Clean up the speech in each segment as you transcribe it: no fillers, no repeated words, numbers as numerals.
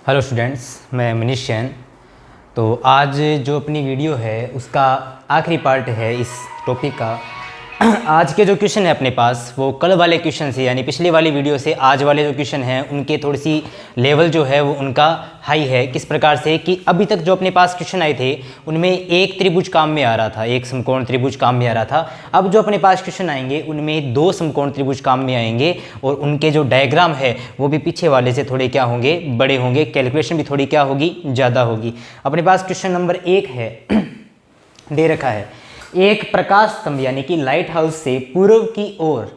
Hello students, मैं मनीष जैन। तो आज जो अपनी वीडियो है उसका आखिरी पार्ट है इस टॉपिक का। आज के जो क्वेश्चन है अपने पास वो कल वाले क्वेश्चन से यानी पिछले वाली वीडियो से आज वाले जो क्वेश्चन हैं उनके थोड़ी सी लेवल जो है वो उनका हाई है। किस प्रकार से कि अभी तक जो अपने पास क्वेश्चन आए थे उनमें एक त्रिभुज काम में आ रहा था, एक समकोण त्रिभुज काम में आ रहा था। अब जो अपने पास क्वेश्चन आएंगे उनमें दो समकोण त्रिभुज काम में आएंगे और उनके जो डायग्राम है वो भी पीछे वाले से थोड़े क्या होंगे, बड़े होंगे। कैलकुलेशन भी थोड़ी क्या होगी, ज़्यादा होगी। अपने पास क्वेश्चन नंबर 1 है, दे रखा है एक प्रकाश स्तंभ यानी कि लाइट हाउस से पूर्व की ओर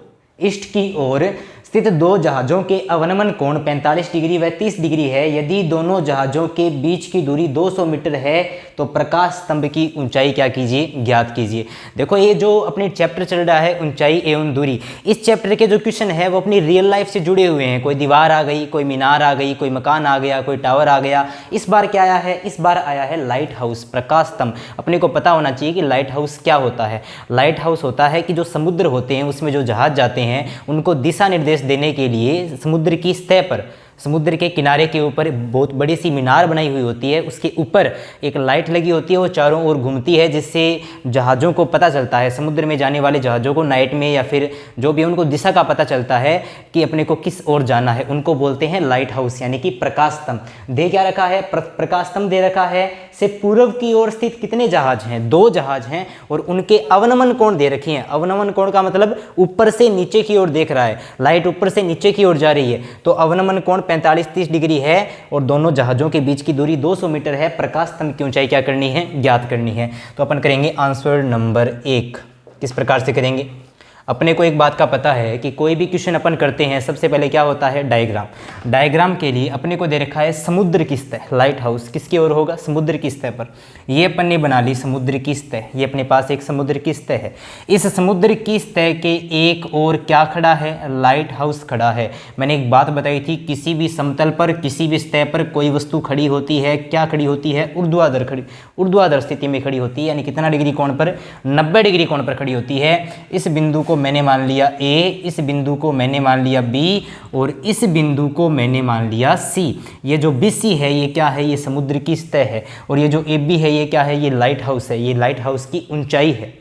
ईस्ट की ओर स्थित दो जहाज़ों के अवनमन कोण 45 डिग्री व 30 डिग्री है। यदि दोनों जहाज़ों के बीच की दूरी 200 मीटर है तो प्रकाश स्तंभ की ऊंचाई क्या कीजिए, ज्ञात कीजिए। देखो ये जो अपने चैप्टर चल रहा है ऊंचाई एवं दूरी, इस चैप्टर के जो क्वेश्चन है वो अपनी रियल लाइफ से जुड़े हुए हैं। कोई दीवार आ गई, कोई मीनार आ गई, कोई मकान आ गया, कोई टावर आ गया। इस बार क्या आया है, इस बार आया है लाइट हाउस, प्रकाश स्तंभ। अपने को पता होना चाहिए कि लाइट हाउस क्या होता है। लाइट हाउस होता है कि जो समुद्र होते हैं उसमें जो जहाज जाते हैं उनको दिशा निर्देश देने के लिए समुद्र की सतह पर, समुद्र के किनारे के ऊपर बहुत बड़ी सी मीनार बनाई हुई होती है। उसके ऊपर एक लाइट लगी होती है, वो चारों ओर घूमती है, जिससे जहाज़ों को पता चलता है, समुद्र में जाने वाले जहाज़ों को नाइट में या फिर जो भी उनको दिशा का पता चलता है कि अपने को किस ओर जाना है। उनको बोलते हैं लाइट हाउस यानी कि प्रकाश स्तंभ। दे क्या रखा है, प्रकाश स्तंभ दे रखा है से पूर्व की ओर स्थित कितने जहाज हैं, दो जहाज हैं और उनके अवनमन कोण दे रखी हैं। अवनमन कोण का मतलब ऊपर से नीचे की ओर देख रहा है, लाइट ऊपर से नीचे की ओर जा रही है तो अवनमन कोण 45-30 डिग्री है और दोनों जहाज़ों के बीच की दूरी 200 मीटर है। प्रकाश स्तंभ की ऊंचाई क्या करनी है, ज्ञात करनी है। तो अपन करेंगे आंसर नंबर 1। किस प्रकार से करेंगे, अपने को एक बात का पता है कि कोई भी क्वेश्चन अपन करते हैं सबसे पहले क्या होता है, डायग्राम। डायग्राम के लिए अपने को दे रखा है समुद्र की सतह, लाइट हाउस किसकी ओर होगा, समुद्र की सतह पर। ये अपन ने बना ली समुद्र की सतह, ये अपने पास एक समुद्र की सतह है। इस समुद्र की सतह के एक ओर क्या खड़ा है, लाइट हाउस खड़ा है। मैंने एक बात बताई थी, किसी भी समतल पर, किसी भी सतह पर कोई वस्तु खड़ी होती है, क्या खड़ी होती है, ऊर्ध्वाधर खड़ी, ऊर्ध्वाधर स्थिति में खड़ी होती है, यानी कितना डिग्री कोण पर, 90 डिग्री कोण पर खड़ी होती है। इस बिंदु को मैंने मान लिया ए, इस बिंदु को मैंने मान लिया बी और इस बिंदु को मैंने मान लिया सी। ये जो BC है ये क्या है, ये समुद्र की सतह है और ये जो AB है ये क्या है, ये लाइट हाउस है। ये लाइट हाउस की ऊंचाई है।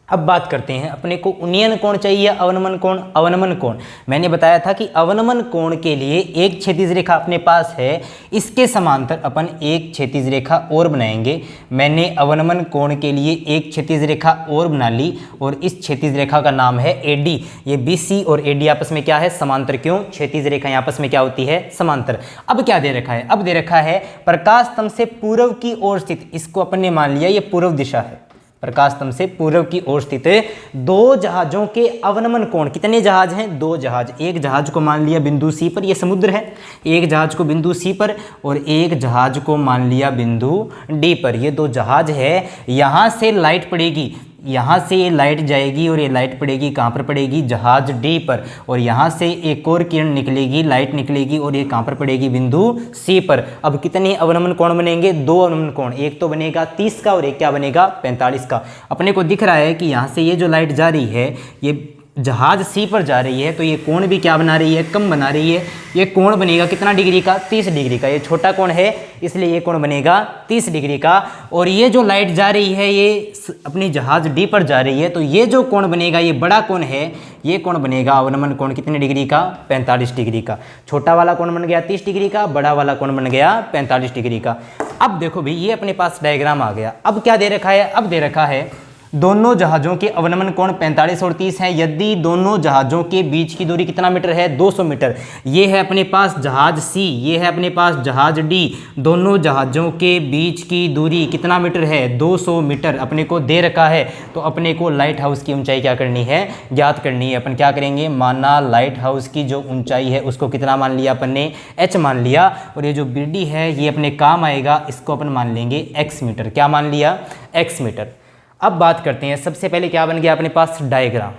अब बात करते हैं, अपने को उन्नयन कोण चाहिए, अवनमन कोण। अवनमन कोण मैंने बताया था कि अवनमन कोण के लिए एक क्षैतिज रेखा अपने पास है, इसके समांतर अपन एक क्षैतिज रेखा और बनाएंगे। मैंने अवनमन कोण के लिए एक क्षैतिज रेखा और बना ली और इस क्षैतिज रेखा का नाम है AD। ये BC और AD आपस में क्या है, समांतर। क्यों, क्षैतिज रेखाएं आपस में क्या होती है, समांतर। अब क्या दे रखा है, अब दे रखा है प्रकाश स्तंभ से पूर्व की ओर स्थित, इसको अपन ने मान लिया ये पूर्व दिशा है। प्रकाश स्तंभ से पूर्व की ओर स्थित दो जहाजों के अवनमन कोण, कितने जहाज हैं, दो जहाज। एक जहाज को मान लिया बिंदु C पर, यह समुद्र है, एक जहाज को बिंदु C पर और एक जहाज को मान लिया बिंदु D पर। ये दो जहाज है, यहां से लाइट पड़ेगी, यहाँ से ये लाइट जाएगी और ये लाइट पड़ेगी कहाँ पर पड़ेगी, जहाज D पर। और यहाँ से एक और किरण निकलेगी, लाइट निकलेगी और ये कहाँ पर पड़ेगी, बिंदु C पर। अब कितने अवनमन कोण बनेंगे, दो अवनमन कोण। एक तो बनेगा 30 का और एक क्या बनेगा, 45 का। अपने को दिख रहा है कि यहाँ से ये जो लाइट जा रही है ये जहाज C पर जा रही है तो ये कोण भी क्या बना रही है, कम बना रही है। ये कोण बनेगा कितना डिग्री का, 30 डिग्री का। ये छोटा कोण है इसलिए ये कोण बनेगा 30 डिग्री का। और ये जो लाइट जा रही है ये अपनी जहाज D पर जा रही है तो ये जो कोण बनेगा ये बड़ा कोण है, ये कोण बनेगा अवनमन कोण कितने डिग्री का, 45 डिग्री का। छोटा वाला कोण बन गया 30 डिग्री का, बड़ा वाला कोण बन गया 45 डिग्री का। अब देखो भाई ये अपने पास डायग्राम आ गया। अब क्या दे रखा है, अब दे रखा है दोनों जहाज़ों के अवनमन कोण 45 और 30 हैं। यदि दोनों जहाज़ों के बीच की दूरी कितना मीटर है, 200 मीटर। ये है अपने पास जहाज C, ये है अपने पास जहाज D। दोनों जहाज़ों के बीच की दूरी कितना मीटर है, 200 मीटर अपने को दे रखा है। तो अपने को लाइट हाउस की ऊंचाई क्या करनी है, ज्ञात करनी है। अपन क्या करेंगे, माना लाइट हाउस की जो ऊंचाई है उसको कितना मान लिया अपन ने, H मान लिया। और ये जो BD है ये अपने काम आएगा, इसको अपन मान लेंगे X मीटर। क्या मान लिया, X मीटर। अब बात करते हैं, सबसे पहले क्या बन गया अपने पास, डायग्राम।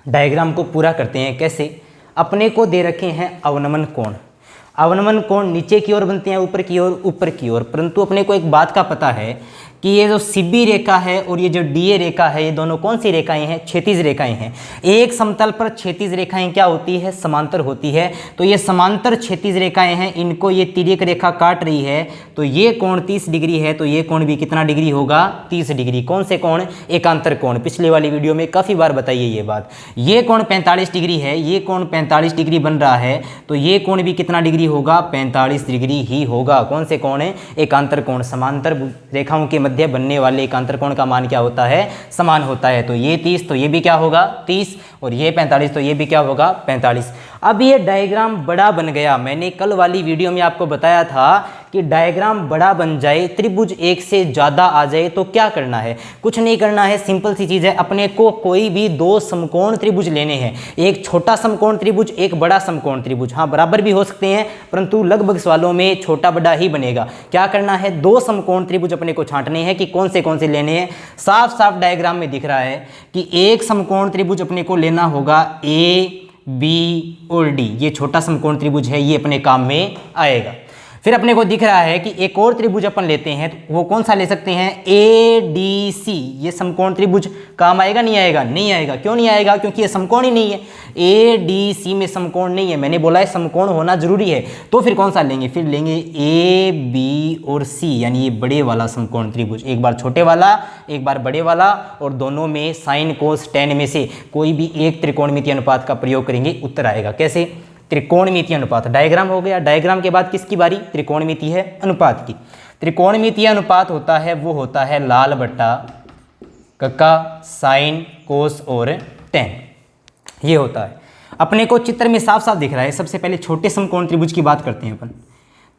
डायग्राम को पूरा करते हैं। कैसे, अपने को दे रखे हैं अवनमन कोण। अवनमन कोण नीचे की ओर बनते हैं, ऊपर की ओर, ऊपर की ओर। परंतु अपने को एक बात का पता है कि ये जो CB रेखा है और ये जो DA रेखा है, ये दोनों कौन सी रेखाएं हैं? क्षैतिज रेखाएं हैं। एक समतल पर क्षैतिज रेखाएं क्या होती है? समांतर होती है। तो ये समांतर क्षैतिज रेखाएं हैं, इनको ये तिर्यक रेखा काट रही है, तो ये कोण 30 डिग्री है, तो ये कोण भी कितना डिग्री होगा? 30 डिग्री। कौन से कोण? एकांतर कोण। पिछले वाली वीडियो में काफ़ी बार बताइए ये बात। ये कोण 45 डिग्री है, ये कोण 45 डिग्री बन रहा है, तो ये कोण भी कितना डिग्री होगा? 45 डिग्री ही होगा। कौन से कोण है? एकांतर कोण। समांतर रेखाओं के मध्य बनने वाले एकांतर कोण का मान क्या होता है? समान होता है। तो ये 30, तो ये भी क्या होगा? 30, और ये 45, तो ये भी क्या होगा? 45। अब ये डायग्राम बड़ा बन गया। मैंने कल वाली वीडियो में आपको बताया था कि डायग्राम बड़ा बन जाए, त्रिभुज एक से ज़्यादा आ जाए तो क्या करना है? कुछ नहीं करना है, सिंपल सी चीज़ है। अपने को कोई भी दो समकोण त्रिभुज लेने हैं, एक छोटा समकोण त्रिभुज, एक बड़ा समकोण त्रिभुज। हाँ, बराबर भी हो सकते हैं, परंतु लगभग सवालों में छोटा बड़ा ही बनेगा। क्या करना है? दो समकोण त्रिभुज अपने को छांटने हैं कि कौन से लेने हैं। साफ साफ डायग्राम में दिख रहा है कि एक समकोण त्रिभुज अपने को लेना होगा A, B और D। ये छोटा समकोण त्रिभुज है, ये अपने काम में आएगा। फिर अपने को दिख रहा है कि एक और त्रिभुज अपन लेते हैं, तो वो कौन सा ले सकते हैं? ADC। ये समकोण त्रिभुज काम आएगा? नहीं आएगा? नहीं आएगा। क्यों नहीं आएगा? क्योंकि ये समकोण ही नहीं है। ADC में समकोण नहीं है। मैंने बोला है समकोण होना जरूरी है। तो फिर कौन सा लेंगे? फिर लेंगे AB और C, यानी ये बड़े वाला समकोण त्रिभुज। एक बार छोटे वाला, एक बार बड़े वाला, और दोनों में साइन कोस टेन में से कोई भी एक त्रिकोणमितीय अनुपात का प्रयोग करेंगे, उत्तर आएगा। कैसे? त्रिकोणमितीय अनुपात। डायग्राम हो गया। डायग्राम के बाद किसकी बारी? त्रिकोणमितीय अनुपात की। त्रिकोणमितीय अनुपात होता है, वो होता है लाल बट्टा कक्का साइन कोस और टेन। ये होता है। अपने को चित्र में साफ साफ दिख रहा है। सबसे पहले छोटे समकोण त्रिभुज की बात करते हैं अपन।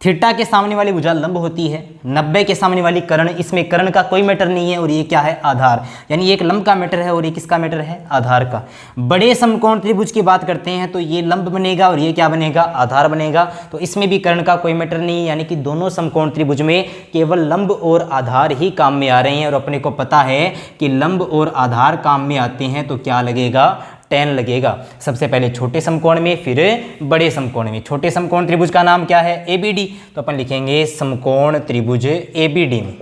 थीटा के सामने वाली भुजा लंब होती है, 90 के सामने वाली कर्ण। इसमें कर्ण का कोई मैटर नहीं है, और ये क्या है? आधार। यानी एक लंब का मैटर है और ये किसका मैटर है? आधार का। बड़े समकोण त्रिभुज की बात करते हैं तो ये लंब बनेगा और ये क्या बनेगा? आधार बनेगा। तो इसमें भी कर्ण का कोई मैटर नहीं है, यानी कि दोनों समकोण त्रिभुज में केवल लंब और आधार ही काम में आ रहे हैं। और अपने को पता है कि लंब और आधार काम में आते हैं तो क्या लगेगा? टेन लगेगा। सबसे पहले छोटे समकोण में, फिर बड़े समकोण में। छोटे समकोण त्रिभुज का नाम क्या है? ABD। तो अपन लिखेंगे समकोण त्रिभुज ABD में।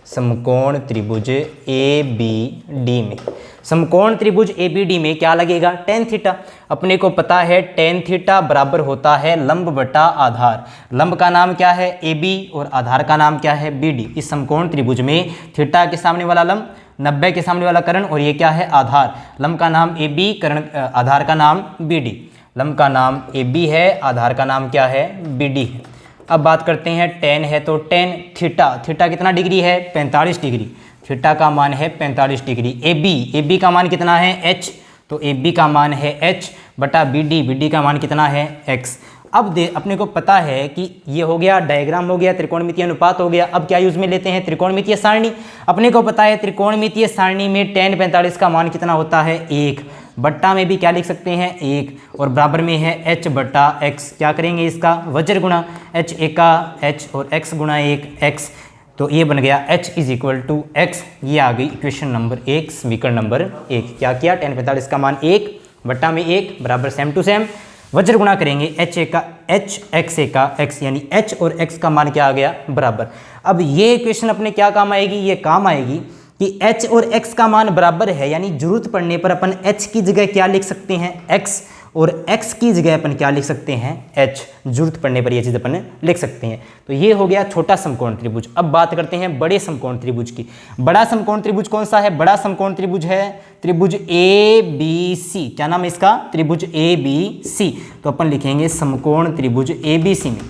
समकोण त्रिभुज ABD में। समकोण त्रिभुज ABD में क्या लगेगा? Tan theta. अपने को पता है टेन थीटा बराबर होता है लंब बटा आधार। लंब का नाम क्या है? AB, और आधार का नाम क्या है? BD। इस समकोण त्रिभुज में थीटा के सामने वाला लंब, 90 के सामने वाला कर्ण, और ये क्या है? आधार। लंब का नाम AB, कर्ण आधार का नाम BD। लंब का नाम AB है, आधार का नाम क्या है? BD है। अब बात करते हैं टेन है तो टेन थीटा। थीटा कितना डिग्री है? 45 डिग्री। थीटा का मान है 45 डिग्री। AB का मान कितना है? H। तो AB का मान है H बटा BD का मान कितना है? X। अब अपने को पता है कि ये हो गया डायग्राम, हो गया त्रिकोणमितीय अनुपात, हो गया। अब क्या यूज में लेते हैं? त्रिकोणमितीय सारणी। अपने को पता है त्रिकोणमितीय सारणी में tan 45 का मान कितना होता है? 1। बट्टा में भी क्या लिख सकते हैं? 1, और बराबर में है H बट्टा X। क्या करेंगे? इसका वज्र गुणा H एका H और X गुणा 1 X। तो ये बन गया H = X। ये आ गई इक्वेशन नंबर 1, समीकरण नंबर 1। क्या किया? tan 45 का मान 1 बट्टा में 1 बराबर सेम टू सेम, वज्र गुणा करेंगे H एका H X एका X, यानी H और X का मान क्या आ गया? बराबर। अब ये इक्वेशन अपने क्या काम आएगी? ये काम आएगी कि H और X का मान बराबर है, यानी जरूरत पड़ने पर अपन H की जगह क्या लिख सकते हैं? X, और X की जगह अपन क्या लिख सकते हैं? H। जरूरत पड़ने पर ये चीज़ अपन लिख सकते हैं। तो ये हो गया छोटा समकोण त्रिभुज। अब बात करते हैं बड़े समकोण त्रिभुज की। बड़ा समकोण त्रिभुज कौन सा है? बड़ा समकोण त्रिभुज है त्रिभुज ABC। क्या नाम है इसका? त्रिभुज ABC। तो अपन लिखेंगे समकोण त्रिभुज ABC में।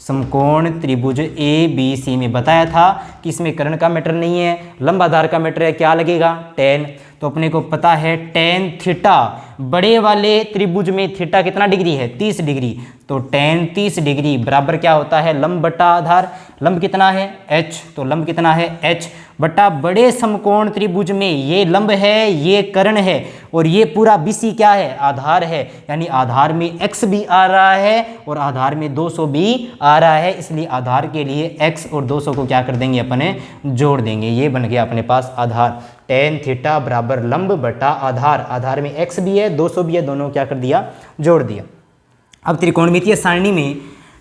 समकोण त्रिभुज ABC में बताया था कि इसमें कर्ण का मैटर नहीं है, लंब आधार का मैटर है। क्या लगेगा? टेन। तो अपने को पता है टेन थीटा, बड़े वाले त्रिभुज में थीटा कितना डिग्री है? 30 डिग्री। तो टेन 30 डिग्री बराबर क्या होता है? लंब बटा आधार। लंब कितना है? H। तो लंब कितना है? H बटा बड़े समकोण त्रिभुज में ये लंब है, ये कर्ण है, और ये पूरा BC क्या है? आधार है। यानी आधार में X भी आ रहा है और आधार में 200 भी आ रहा है, इसलिए आधार के लिए X और 200 को क्या कर देंगे? अपने जोड़ देंगे। ये बन गया अपने पास आधार। टेन थीटा बराबर लंब बटा आधार। आधार में X भी है, 200 भी है, दोनों क्या कर दिया? जोड़ दिया। अब त्रिकोणमितीय सारणी में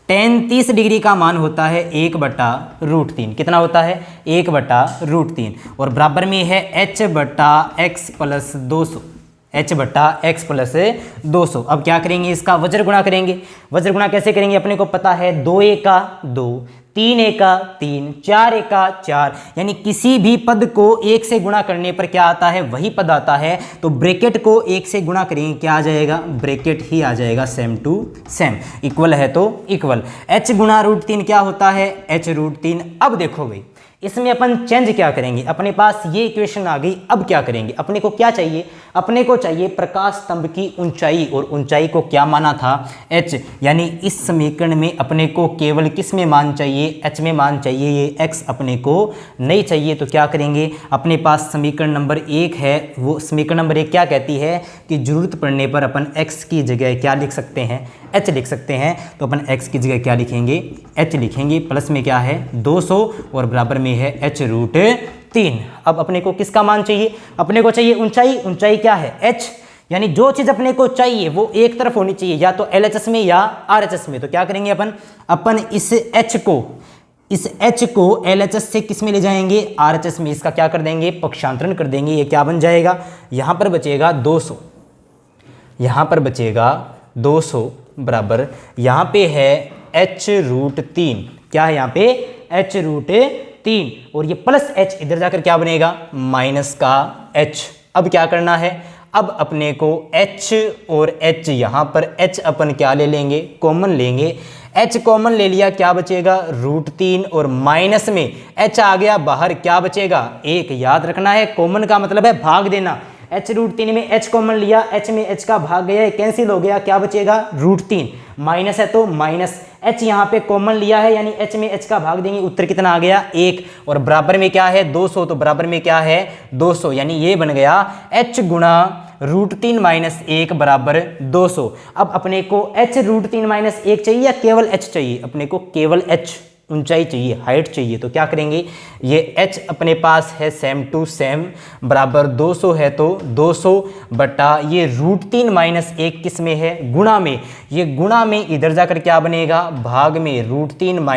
tan 30 डिग्री का मान होता है 1/√3। कितना होता है? 1/√3। और बराबर में है h/x + 200, h/x + 200। अब क्या करेंगे? इसका वज्र गुणा करेंगे। वज्र गुणा कैसे करेंगे? अपने को पता है 2 एका 2, 3 एका 3, 4 एका 4, यानी किसी भी पद को 1 से गुणा करने पर क्या आता है? वही पद आता है। तो ब्रैकेट को 1 से गुणा करेंगे, क्या आ जाएगा? ब्रैकेट ही आ जाएगा, सेम टू सेम। इक्वल है तो इक्वल। h गुणा √3 क्या होता है? h√3। अब देखो भाई, इसमें अपन चेंज क्या करेंगे? अपने पास ये इक्वेशन आ गई। अब क्या करेंगे? अपने को क्या चाहिए? अपने को चाहिए प्रकाश स्तंभ की ऊंचाई, और ऊंचाई को क्या माना था? h। यानी इस समीकरण में अपने को केवल किस में मान चाहिए? h में मान चाहिए। ये x अपने को नहीं चाहिए। तो क्या करेंगे? अपने पास समीकरण नंबर 1 है, वो समीकरण नंबर 1 क्या कहती है कि जरूरत पड़ने पर अपन x की जगह क्या लिख सकते हैं? h लिख सकते हैं। तो अपन x की जगह क्या लिखेंगे? h लिखेंगे। प्लस में क्या है? 200 और बराबर में है h√3। अब अपने को किसका मान चाहिए? अपने को चाहिए ऊंचाई। ऊंचाई क्या है? h। यानी जो चीज अपने को चाहिए वो एक तरफ होनी चाहिए, या तो LHS में या RHS में। तो क्या करेंगे अपन इस h को LHS से किस में ले जाएंगे? RHS में। इसका क्या कर देंगे? पक्षांतरण कर देंगे। ये क्या बन जाएगा? यहां पर बचेगा 200, यहां पर बचेगा 200 बराबर, यहाँ पे है h√3। क्या है यहाँ पे? h√3। और ये प्लस h इधर जाकर क्या बनेगा? माइनस का h। अब क्या करना है? अब अपने को h और h, यहाँ पर h अपन क्या ले लेंगे? कॉमन लेंगे। h कॉमन ले लिया, क्या बचेगा? √3। और माइनस में h आ गया बाहर, क्या बचेगा? 1। याद रखना है, कॉमन का मतलब है भाग देना। h√3 में h कॉमन लिया, h में h का भाग गया, कैंसिल हो गया, क्या बचेगा? √3। माइनस है तो माइनस, h यहाँ पे कॉमन लिया है, यानी h में h का भाग देंगे, उत्तर कितना आ गया? 1। और बराबर में क्या है? 200। तो बराबर में क्या है? 200। यानी ये बन गया h गुणा √3 - 1 बराबर 200। अब अपने को h√3 - 1 चाहिए या केवल h चाहिए? अपने को केवल h ऊंचाई चाहिए, हाइट चाहिए। तो क्या करेंगे? ये h अपने पास है सेम टू सेम बराबर 200 है, तो 200 बटा ये √3 - 1 किस में है? गुणा में। ये गुणा में इधर जाकर क्या बनेगा? भाग में √3 -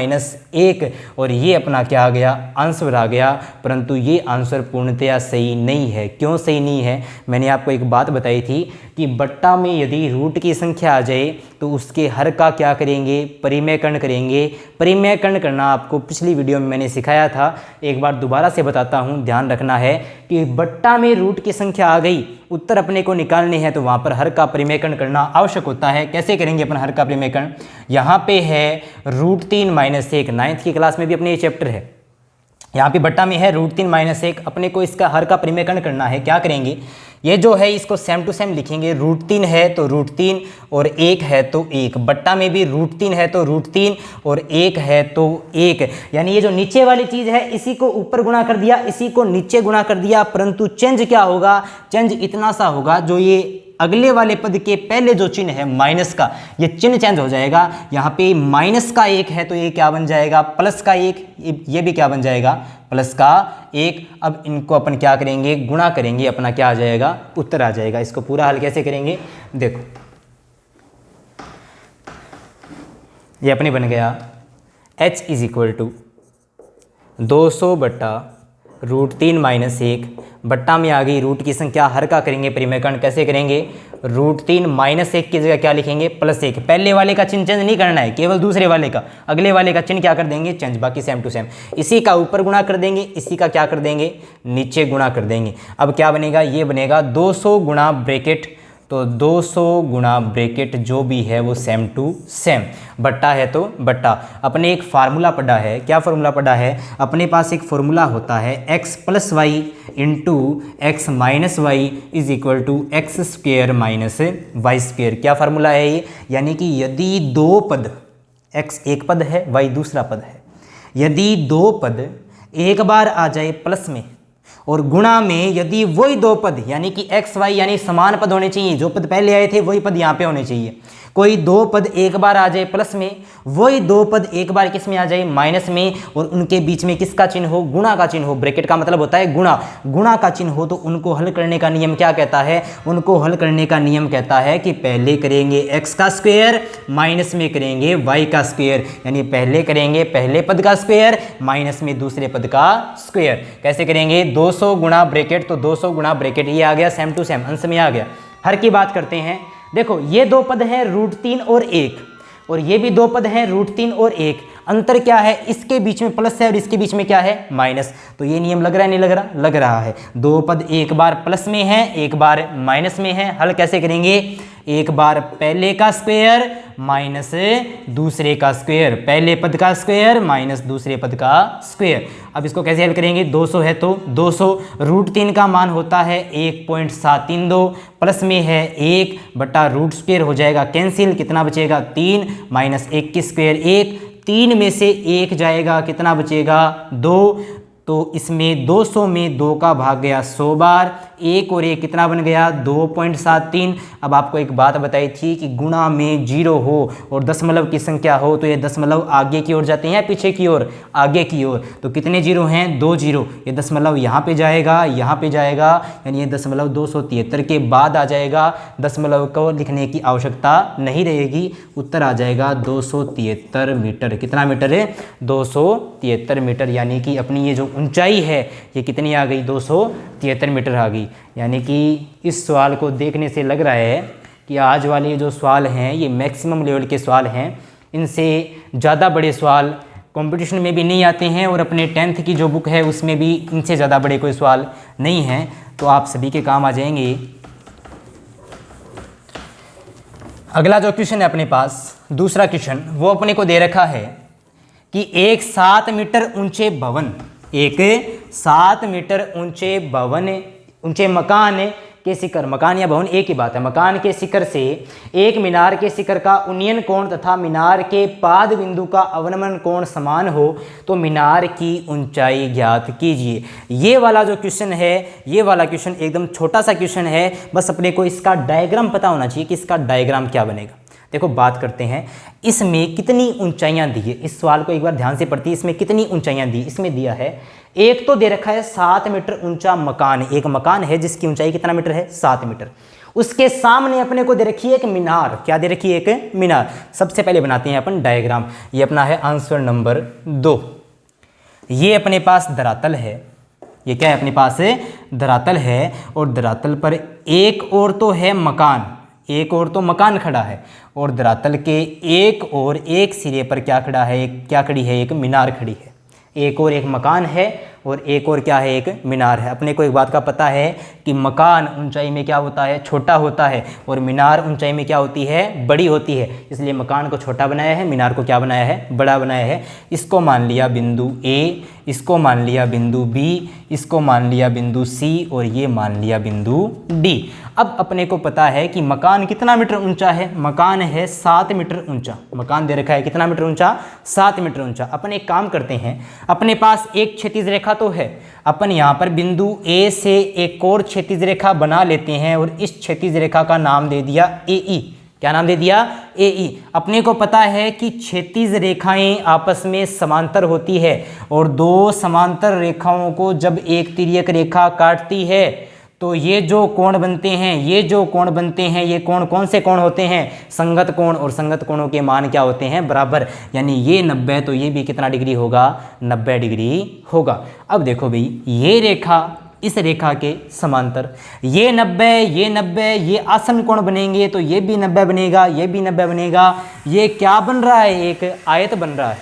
1। और ये अपना क्या आ गया? आंसर आ गया। परंतु ये आंसर पूर्णतया सही नहीं है। क्यों सही नहीं है? मैंने आपको एक बात बताई थी कि बट्टा में यदि रूट की संख्या आ जाए तो उसके हर का क्या करेंगे? परिमेयकरण करेंगे। परिमेयकरण करना आपको पिछली वीडियो में मैंने सिखाया था, एक बार दोबारा से बताता हूं। ध्यान रखना है कि बट्टा में रूट की संख्या आ गई, उत्तर अपने को निकालने हैं, तो वहां पर हर का परिमेयकरण करना आवश्यक होता है। कैसे करेंगे अपन हर का परिमेयकरण? यहाँ पे है √3 - 1, 9th की क्लास में भी अपने ये चैप्टर है। यहाँ पे बट्टा में है √3 - 1, अपने को इसका हर का परिमेयकरण करना है। क्या करेंगे? ये जो है इसको सेम टू सेम लिखेंगे। √3 है तो √3 और 1 है तो 1। बट्टा में भी √3 है तो √3 और 1 है तो 1। यानी ये जो नीचे वाली चीज है इसी को ऊपर गुणा कर दिया, इसी को नीचे गुणा कर दिया, परंतु चेंज क्या होगा? चेंज इतना सा होगा, जो ये अगले वाले पद के पहले जो चिन्ह है माइनस का, ये चिन्ह चेंज हो जाएगा। यहाँ पे माइनस का 1 है तो ये क्या बन जाएगा? प्लस का 1। ये भी क्या बन जाएगा? प्लस का 1। अब इनको अपन क्या करेंगे? गुणा करेंगे, अपना क्या आ जाएगा? उत्तर आ जाएगा। इसको पूरा हल कैसे करेंगे? देखो, ये अपने बन गया h = 200 बट्टा √3 - 1। बट्टा में आ गई रूट की संख्या, हर का करेंगे परिमेयकरण। कैसे करेंगे? √3 - 1 की जगह क्या लिखेंगे? +1। पहले वाले का चिन्ह चेंज नहीं करना है, केवल दूसरे वाले का। अगले वाले का चिन्ह क्या कर देंगे? चेंज, बाकी सेम टू सेम। इसी का ऊपर गुणा कर देंगे, इसी का क्या कर देंगे? नीचे गुणा कर देंगे। अब क्या बनेगा? ये बनेगा 200 गुणा ब्रैकेट, तो 200 गुणा ब्रैकेट जो भी है वो सेम टू सेम। बट्टा है तो बट्टा। अपने एक फार्मूला पढ़ा है। क्या फार्मूला पढ़ा है? अपने पास एक फार्मूला होता है x + y × x - y = x² - y²। क्या फार्मूला है ये? यानी कि यदि दो पद, x एक पद है, y दूसरा पद है, यदि दो पद एक बार आ जाए प्लस में और गुणा में यदि वही दो पद यानी कि x y यानी समान पद होने चाहिए, जो पद पहले आए थे वही पद यहाँ पे होने चाहिए। कोई दो पद एक बार आ जाए प्लस में, वही दो पद एक बार किस में आ जाए माइनस में, और उनके बीच में किसका चिन्ह हो, गुणा का चिन्ह हो। ब्रैकेट का मतलब होता है गुणा, गुणा का चिन्ह हो तो उनको हल करने का नियम क्या कहता है, उनको हल करने का नियम कहता है कि पहले करेंगे x का स्क्वायर माइनस में करेंगे y का स्क्वायर, यानी पहले करेंगे पहले पद का स्क्वायर माइनस में दूसरे पद का स्क्वायर। कैसे करेंगे, 200 गुणा ब्रैकेट, तो 200 गुणा ब्रैकेट, ये आ गया सेम टू सेम, अंश में आ गया। हर की बात करते हैं, देखो ये दो पद हैं √3 और 1, और ये भी दो पद हैं √3 और 1। अंतर क्या है, इसके बीच में प्लस है और इसके बीच में क्या है माइनस। तो ये नियम लग रहा है नहीं लग रहा, लग रहा है। दो पद एक बार प्लस में है एक बार माइनस में है। हल कैसे करेंगे, एक बार पहले का स्क्वायर माइनस दूसरे का स्क्वायर, पहले पद का स्क्वायर माइनस दूसरे पद का स्क्वायर। अब इसको कैसे हल करेंगे, 200 है तो 200 √3 का मान होता है 1.732, प्लस में है 1 बटा रूट स्क्वायर हो जाएगा कैंसिल, कितना बचेगा 3 माइनस 1 की स्क्वायर 1, 3 में से 1 जाएगा, कितना बचेगा 2। तो इसमें 200 में 2 का भाग गया 100 बार, 1 और 1 कितना बन गया 2.73। अब आपको एक बात बताई थी कि गुणा में 0 हो और दशमलव की संख्या हो तो ये दशमलव आगे की ओर जाते हैं पीछे की ओर, आगे की ओर। तो कितने जीरो हैं, 2 जीरो, ये दशमलव यहाँ पे जाएगा यहाँ पे जाएगा, यानी ये दशमलव 273 के बाद आ जाएगा, दशमलव को लिखने की आवश्यकता नहीं रहेगी, उत्तर आ जाएगा 273 मीटर। कितना मीटर है, 273 मीटर, यानी कि अपनी ये जो ऊंचाई है ये कितनी आ गई, 273 मीटर आ गई। यानी कि इस सवाल को देखने से लग रहा है कि आज वाले जो सवाल हैं ये मैक्सिमम लेवल के सवाल हैं, इनसे ज़्यादा बड़े सवाल कंपटीशन में भी नहीं आते हैं, और अपने 10th की जो बुक है उसमें भी इनसे ज़्यादा बड़े कोई सवाल नहीं हैं, तो आप सभी के काम आ जाएंगे। अगला जो क्वेश्चन है अपने पास, दूसरा क्वेश्चन, वो अपने को दे रखा है कि एक 7 मीटर ऊंचे भवन, एक 7 मीटर ऊंचे भवन, ऊंचे मकान के शिखर, मकान या भवन एक ही बात है, मकान के शिखर से एक मीनार के शिखर का उन्नयन कोण तथा मीनार के पाद बिंदु का अवनमन कोण समान हो तो मीनार की ऊंचाई ज्ञात कीजिए। ये वाला जो क्वेश्चन है, ये वाला क्वेश्चन एकदम छोटा सा क्वेश्चन है, बस अपने को इसका डायग्राम पता होना चाहिए कि इसका डायग्राम क्या बनेगा। देखो बात करते हैं, इसमें कितनी ऊंचाइयां दी है, इस सवाल को एक बार ध्यान से पढ़ती है, इसमें कितनी ऊंचाइयां दी, इसमें दिया है एक तो दे रखा है 7 मीटर ऊंचा मकान, एक मकान है जिसकी ऊंचाई कितना मीटर है 7 मीटर। उसके सामने अपने को दे रखी है एक मीनार, क्या दे रखी है एक मीनार। सबसे पहले बनाते हैं अपन डायग्राम, ये अपना है आंसर नंबर 2। ये अपने पास धरातल है, ये क्या है अपने पास धरातल है, और धरातल पर एक और तो है मकान, एक और तो मकान खड़ा है, और धरातल के एक और एक सिरे पर क्या खड़ा है, क्या खड़ी है, एक मीनार खड़ी है। एक और एक मकान है और एक और क्या है, एक मीनार है। अपने को एक बात का पता है कि मकान ऊंचाई में क्या होता है, छोटा होता है, और मीनार ऊंचाई में क्या होती है, बड़ी होती है। इसलिए मकान को छोटा बनाया है, मीनार को क्या बनाया है, बड़ा बनाया है। इसको मान लिया बिंदु A, इसको मान लिया बिंदु B, इसको मान लिया बिंदु C, और ये मान लिया बिंदु D। अब अपने को पता है कि मकान कितना मीटर ऊंचा है, मकान है 7 मीटर ऊंचा, मकान दे रखा है कितना मीटर ऊंचा, 7 मीटर ऊंचा। अपन एक काम करते हैं, अपने पास एक क्षैतिज रेखा तो है, अपन यहाँ पर बिंदु A से एक और क्षैतिज रेखा बना लेते हैं, और इस क्षैतिज रेखा का नाम दे दिया AE। क्या नाम दे दिया, AE। अपने को पता है कि क्षैतिज रेखाएं आपस में समांतर होती है, और दो समांतर रेखाओं को जब एक तिर्यक रेखा काटती है तो ये जो कोण बनते हैं, ये जो कोण बनते हैं, ये कोण कौन से कोण होते हैं, संगत कोण, और संगत कोणों के मान क्या होते हैं, बराबर। यानी ये 90 तो ये भी कितना डिग्री होगा, 90 डिग्री होगा। अब देखो भाई, ये रेखा इस रेखा के समांतर, ये 90, ये 90, ये आसन कोण बनेंगे तो ये भी 90 बनेगा, ये भी 90 बनेगा। ये क्या बन रहा है, एक आयत बन रहा है,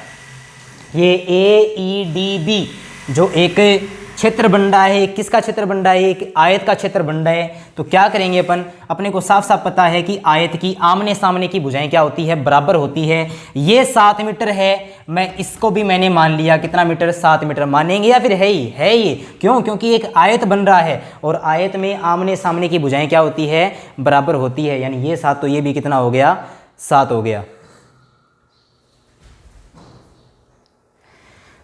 ये AEDB जो एक क्षेत्र बन रहा है, किसका क्षेत्र बन रहा है, एक आयत का क्षेत्र बन रहा है। तो क्या करेंगे अपन, अपने को साफ साफ पता है कि आयत की आमने सामने की भुजाएं क्या होती है, बराबर होती है। ये 7 मीटर है, मैं इसको भी मैंने मान लिया, कितना मीटर, 7 मीटर। मानेंगे या फिर है ही, है ये, क्यों, क्योंकि एक आयत बन रहा है, और आयत में आमने सामने की भुजाएं क्या होती है, बराबर होती है। यानी ये 7 तो ये भी कितना हो गया, 7 हो गया।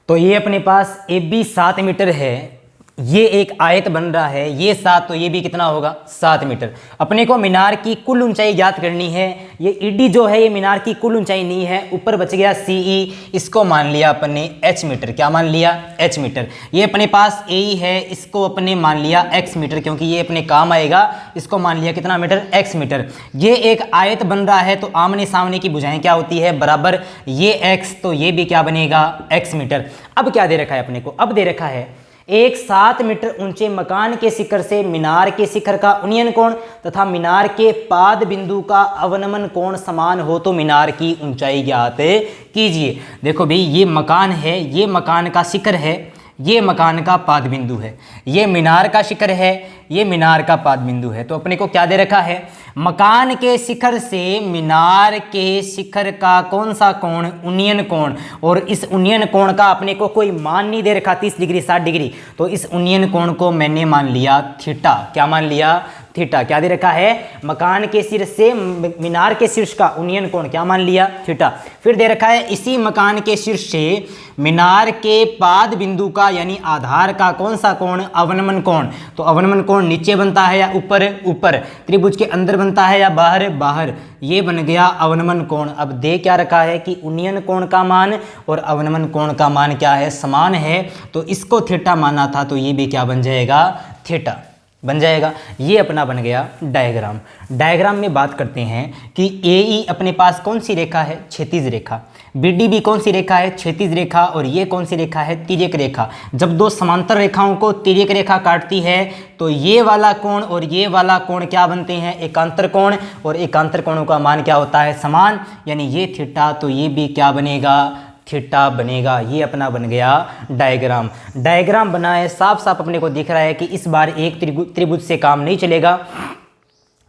तो ये अपने पास AB 7 मीटर है, ये एक आयत बन रहा है, ये 7 तो ये भी कितना होगा 7 मीटर। अपने को मीनार की कुल ऊंचाई ज्ञात करनी है। ये ईडी जो है ये मीनार की कुल ऊंचाई नहीं है, ऊपर बच गया सीई, इसको मान लिया अपन ने एच मीटर। क्या मान लिया? H metre. ये अपने पास एई है, इसको अपने मान लिया एक्स मीटर, क्योंकि ये अपने काम आएगा। इसको मान लिया कितना मीटर? X metre. ये एक आयत बन रहा है तो आमने सामने की भुजाएं क्या होती है? बराबर। ये एक्स तो ये भी क्या बनेगा? X metre. अब क्या दे रखा है अपने को? अब दे रखा है एक 7 मीटर ऊंचे मकान के शिखर से मीनार के शिखर का उन्नयन कोण तथा मीनार के पाद बिंदु का अवनमन कोण समान हो तो मीनार की ऊंचाई ज्ञात कीजिए। देखो भाई, ये मकान है, ये मकान का शिखर है, ये मकान का पाद बिंदु है, ये मीनार का शिखर है, ये मीनार का पाद बिंदु है। तो अपने को क्या दे रखा है? मकान के शिखर से मीनार के शिखर का कौन सा कोण? उन्नयन कोण। और इस उन्नयन कोण का अपने को कोई मान नहीं दे रखा 30 डिग्री 60 डिग्री, तो इस उन्नयन कोण को मैंने मान लिया थीटा। क्या मान लिया? थीटा। क्या दे रखा है? मकान के शीर्ष से मीनार के शीर्ष का उन्नयन कोण क्या मान लिया? थीटा। फिर दे रखा है इसी मकान के शीर्ष से मीनार के पाद बिंदु का यानी आधार का कौन सा कोण? अवनमन कोण। तो अवनमन कोण नीचे बनता है या ऊपर? ऊपर। त्रिभुज के अंदर बनता है या बाहर? बाहर। ये बन गया अवनमन कोण। अब दे क्या रखा है कि उन्नयन कोण का मान और अवनमन कोण का मान क्या है? समान है। तो इसको थीटा माना था, तो ये भी क्या बन जाएगा? थीटा बन जाएगा। ये अपना बन गया डायग्राम। डायग्राम में बात करते हैं कि एई अपने पास कौन सी रेखा है? क्षैतिज रेखा। बीडी भी कौन सी रेखा है? क्षैतिज रेखा। और ये कौन सी रेखा है? तिर्यक रेखा। जब दो समांतर रेखाओं को तिर्यक रेखा काटती है तो ये वाला कोण और ये वाला कोण क्या बनते हैं? एकांतर कोण। और एकांतर कोणों का मान क्या होता है? समान। यानी ये थीटा तो ये भी क्या बनेगा? थीटा बनेगा। ये अपना बन गया डायग्राम। डायग्राम बना है, साफ साफ अपने को दिख रहा है कि इस बार एक त्रिभुज से काम नहीं चलेगा।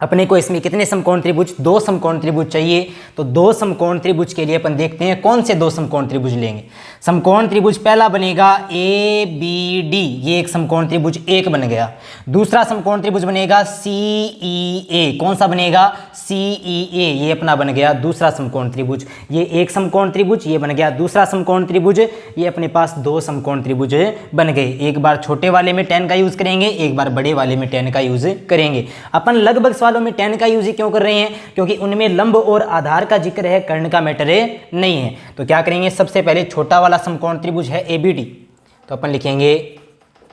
अपने को इसमें कितने समकोण त्रिभुज? 2 समकोण त्रिभुज चाहिए। तो 2 समकोण त्रिभुज के लिए अपन देखते हैं कौन से 2 समकोण त्रिभुज लेंगे। समकोण त्रिभुज पहला बनेगा ए बी डी, ये एक समकोण त्रिभुज 1 बन गया। दूसरा समकोण त्रिभुज बनेगा सी ई ए। कौन सा बनेगा? सी ई ए। ये अपना बन गया दूसरा समकोण त्रिभुज। ये एक समकोण त्रिभुज, ये बन गया दूसरा समकोण त्रिभुज। ये अपने पास 2 समकोण त्रिभुज बन गए। एक बार छोटे वाले में tan का यूज करेंगे, एक बार बड़े वाले में tan का यूज करेंगे। अपन लगभग सवालों में tan का यूज क्यों कर रहे हैं? क्योंकि उनमें लंब और आधार का जिक्र है, कर्ण का मैटर नहीं है। तो क्या करेंगे? सबसे पहले छोटा वाला समकोण त्रिभुज है एबीडी, तो अपन लिखेंगे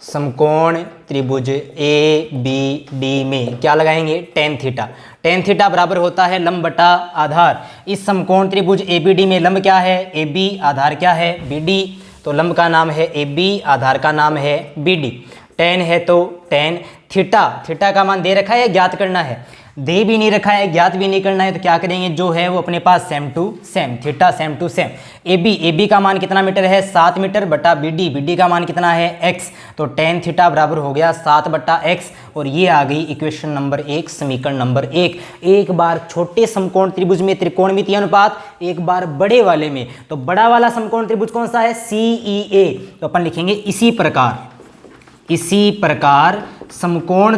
समकोण त्रिभुज ए बी डी में क्या लगाएंगे? tan theta. tan थीटा बराबर होता है लंब बटा आधार। इस समकोण त्रिभुज एबीडी में लंब क्या है? AB। आधार क्या है? BD। तो लंब का नाम है AB, आधार का नाम है BD। tan है तो tan थीटा। थीटा का मान दे रखा है, ज्ञात करना है। दे भी नहीं रखा है, ज्ञात भी नहीं करना है, तो क्या करेंगे? जो है वो अपने पास same to same, theta same to same. AB का मान कितना मीटर है? 7 मीटर बटा BD का मान कितना है? x। तो tan थीटा बराबर हो गया 7 बटा x। और ये आ गई इक्वेशन नंबर 1, समीकरण नंबर 1। एक बार छोटे समकोण त्रिभुज में त्रिकोणमितीय अनुपात, एक बार बड़े वाले में। तो बड़ा वाला समकोण त्रिभुज कौन सा है? CEA। तो अपन लिखेंगे इसी प्रकार समकोण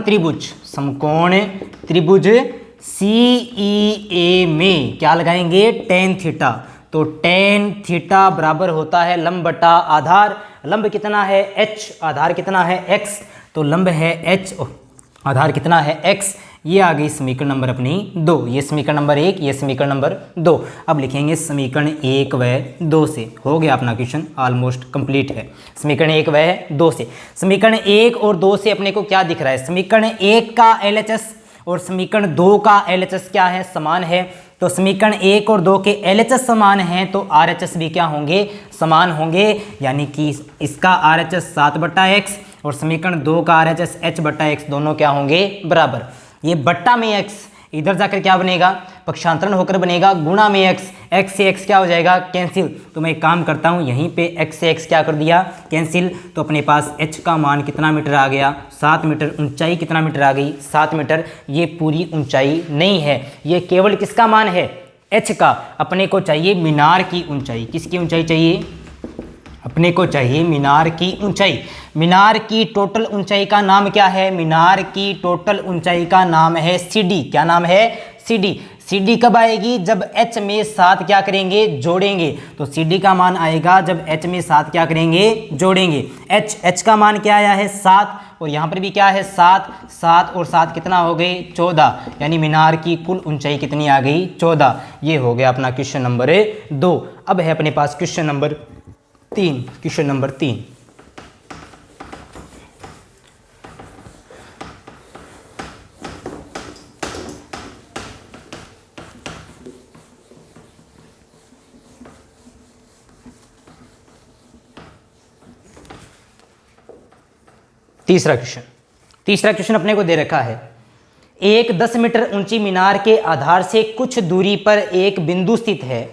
त्रिभुज CEA में क्या लगाएंगे? tan theta. तो tan थीटा बराबर होता है लंब बटा आधार। लंब कितना है? h, आधार कितना है? x। तो लंब है h, आधार कितना है? x। ये आ गई समीकरण नंबर अपनी 2। ये समीकरण नंबर 1, ये समीकरण नंबर 2। अब लिखेंगे समीकरण 1 व 2 से। हो गया अपना क्वेश्चन ऑलमोस्ट कंप्लीट है। समीकरण 1 व 2 से। समीकरण 1 और 2 से अपने को क्या दिख रहा है? समीकरण 1 का LHS और समीकरण 2 का LHS क्या है? समान है। तो समीकरण 1 और 2 के LHS समान हैं तो RHS भी क्या होंगे? समान होंगे। यानी कि इसका RHS 7 बटा x और समीकरण 2 का RHS h बटा x दोनों क्या होंगे? बराबर। ये बट्टा में x इधर जाकर क्या बनेगा? पक्षांतरण होकर बनेगा गुणा में x से x क्या हो जाएगा? कैंसिल। तो मैं एक काम करता हूँ, यहीं पे x से x क्या कर दिया? कैंसिल। तो अपने पास h का मान कितना मीटर आ गया? 7 मीटर। ऊंचाई कितना मीटर आ गई? 7 मीटर। ये पूरी ऊंचाई नहीं है, ये केवल किसका मान है? h का। अपने को चाहिए मीनार की ऊंचाई। किसकी ऊंचाई चाहिए? अपने को चाहिए मीनार की ऊंचाई। मीनार की टोटल ऊंचाई का नाम क्या है? मीनार की टोटल ऊंचाई का नाम है CD। क्या नाम है? CD। सी डी कब आएगी? जब एच में 7 क्या करेंगे? जोड़ेंगे। तो सी डी का मान आएगा जब एच में 7 क्या करेंगे? जोड़ेंगे। एच का मान क्या आया है? 7, और यहाँ पर भी क्या है? 7 और 7 कितना हो गए? 14, यानी मीनार की कुल ऊंचाई कितनी आ गई? 14। ये हो गया अपना क्वेश्चन नंबर 2। अब है अपने पास क्वेश्चन नंबर 3। क्वेश्चन नंबर 3, तीसरा क्वेश्चन अपने को दे रखा है। एक 10 मीटर ऊंची मीनार के आधार से कुछ दूरी पर एक बिंदु स्थित है।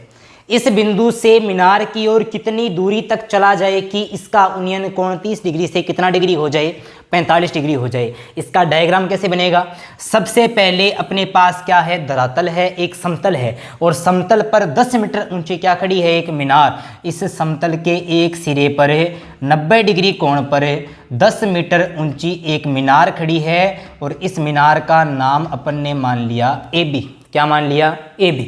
इस बिंदु से मीनार की ओर कितनी दूरी तक चला जाए कि इसका उन्नयन कोण 30 डिग्री से कितना डिग्री हो जाए? 45 डिग्री हो जाए। इसका डायग्राम कैसे बनेगा? सबसे पहले अपने पास क्या है? धरातल है, एक समतल है, और समतल पर 10 मीटर ऊंची क्या खड़ी है? एक मीनार। इस समतल के एक सिरे पर 90 डिग्री कोण पर 10 मीटर ऊंची एक मीनार खड़ी है, और इस मीनार का नाम अपन ने मान लिया AB। क्या मान लिया? AB।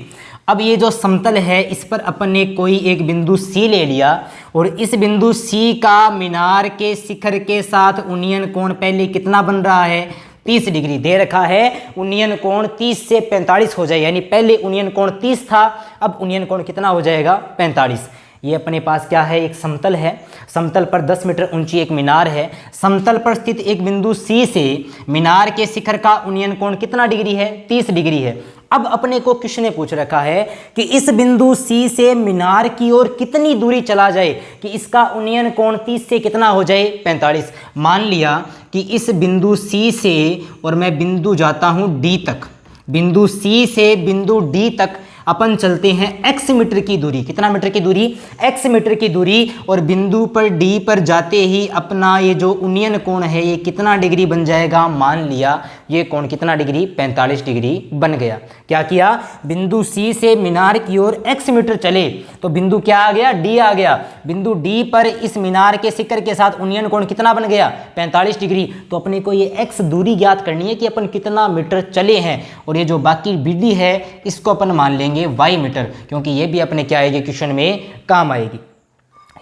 अब ये जो समतल है इस पर अपन ने कोई एक बिंदु C ले लिया, और इस बिंदु C का मीनार के शिखर के साथ उन्नयन कोण पहले कितना बन रहा है? 30 डिग्री दे रखा है। उन्नयन कोण 30 से 45 हो जाए, यानी पहले उन्नयन कोण 30 था, अब उन्नयन कोण कितना हो जाएगा? 45। ये अपने पास क्या है? एक समतल है। समतल पर 10 मीटर ऊंची एक मीनार है। समतल पर स्थित एक बिंदु C से मीनार के शिखर का उन्नयन कोण कितना डिग्री है? 30 डिग्री है। अब अपने को किसने पूछ रखा है कि इस बिंदु C से मीनार की ओर कितनी दूरी चला जाए कि इसका उन्नयन कोण 30 से कितना हो जाए? 45। मान लिया कि इस बिंदु C से, और मैं बिंदु जाता हूं D तक, बिंदु C से बिंदु D तक अपन चलते हैं x मीटर की दूरी। कितना मीटर की दूरी? x मीटर की दूरी, और बिंदु पर D पर जाते ही अपना ये जो उन्नयन कोण है ये कितना डिग्री बन जाएगा? मान लिया ये कोण कितना डिग्री? 45 डिग्री बन गया। क्या किया? बिंदु C से मीनार की ओर x मीटर चले तो बिंदु क्या आ गया? D आ गया। बिंदु D पर इस मीनार के शिखर के साथ उन्नयन कोण कितना बन गया? 45 डिग्री। तो अपने को ये x दूरी ज्ञात करनी है कि अपन कितना मीटर चले हैं, और ये जो बाकी BD है इसको अपन मान लेंगे y मीटर, क्योंकि ये भी अपने क्या आएगी? क्वेश्चन में काम आएगी।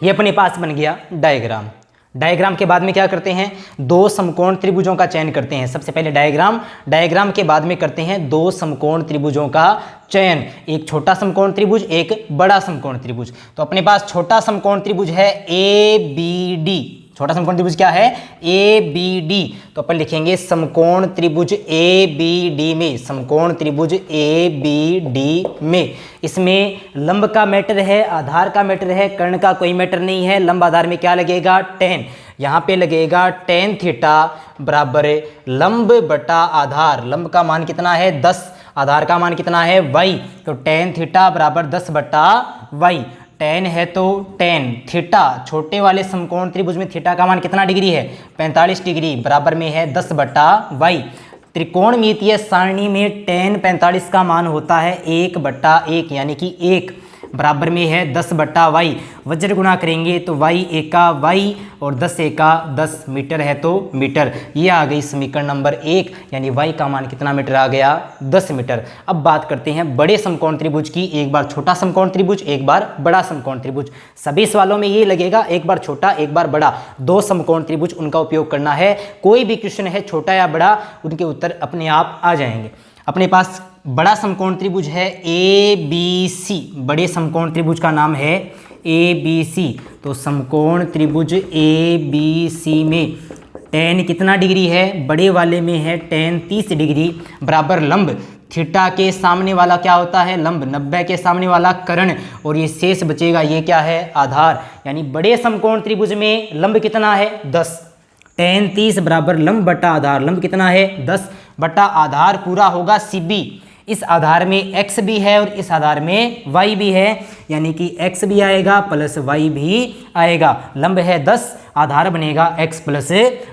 ये अपने पास बन गया डायग्राम। डायग्राम के बाद में क्या करते हैं? दो समकोण त्रिभुजों का चयन करते हैं। सबसे पहले डायग्राम के बाद में करते हैं दो समकोण त्रिभुजों का चयन। एक छोटा समकोण त्रिभुज, एक बड़ा समकोण त्रिभुज। तो अपने पास छोटा समकोण त्रिभुज है ABD। छोटा समकोण त्रिभुज क्या है? ABD। तो अपन लिखेंगे समकोण त्रिभुज ABD में, समकोण त्रिभुज ABD में। इसमें लंब का मैटर है, आधार का मैटर है, कर्ण का कोई मैटर नहीं है। लंब आधार में क्या लगेगा? tan। यहाँ पे लगेगा tan थीटा बराबर लंब बटा आधार। लंब का मान कितना है? 10। आधार का मान कितना है? y। तो tan थीटा बराबर 10 बटा y। tan है तो tan थीटा, छोटे वाले समकोण त्रिभुज में थीटा का मान कितना डिग्री है? 45 डिग्री, बराबर में है 10 बटा y। त्रिकोणमितीय सारणी में tan 45 का मान होता है 1 बटा 1, यानी कि 1, बराबर में है 10 बटा y। वज्र गुणा करेंगे तो y एका y और 10 एका 10, मीटर है तो मीटर। ये आ गई समीकरण नंबर 1, यानी y का मान कितना मीटर आ गया? 10 मीटर। अब बात करते हैं बड़े समकोण त्रिभुज की। एक बार छोटा समकोण त्रिभुज, एक बार बड़ा समकोण त्रिभुज। सभी सवालों में ये लगेगा एक बार छोटा एक बार बड़ा, दो समकोण त्रिभुज उनका उपयोग करना है। कोई भी क्वेश्चन है छोटा या बड़ा, उनके उत्तर अपने आप आ जाएंगे। अपने पास बड़ा समकोण त्रिभुज है ABC। बड़े समकोण त्रिभुज का नाम है ABC। तो समकोण त्रिभुज ABC में tan कितना डिग्री है? बड़े वाले में है tan 30 डिग्री, बराबर लंब थीटा के सामने वाला क्या होता है? लंब। 90 के सामने वाला कर्ण, और ये शेष बचेगा ये क्या है? आधार। यानी बड़े समकोण त्रिभुज में लंब कितना है? 10। tan 30 बराबर लंब बटा आधार। लंब कितना है? 10 बटा आधार पूरा होगा CB। इस आधार में x भी है और इस आधार में y भी है, यानी कि x भी आएगा प्लस y भी आएगा। लंब है 10, आधार बनेगा x प्लस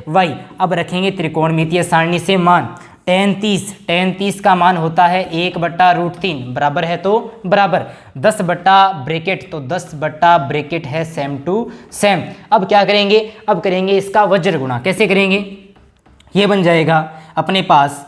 y। अब रखेंगे त्रिकोणमितीय सारणी से मान। tan 30 का मान होता है 1 बटा √3, बराबर है तो बराबर 10 बटा ब्रैकेट, तो 10 बटा ब्रैकेट है सेम टू सेम। अब क्या करेंगे? अब करेंगे इसका वज्र गुणा। कैसे करेंगे? ये बन जाएगा अपने पास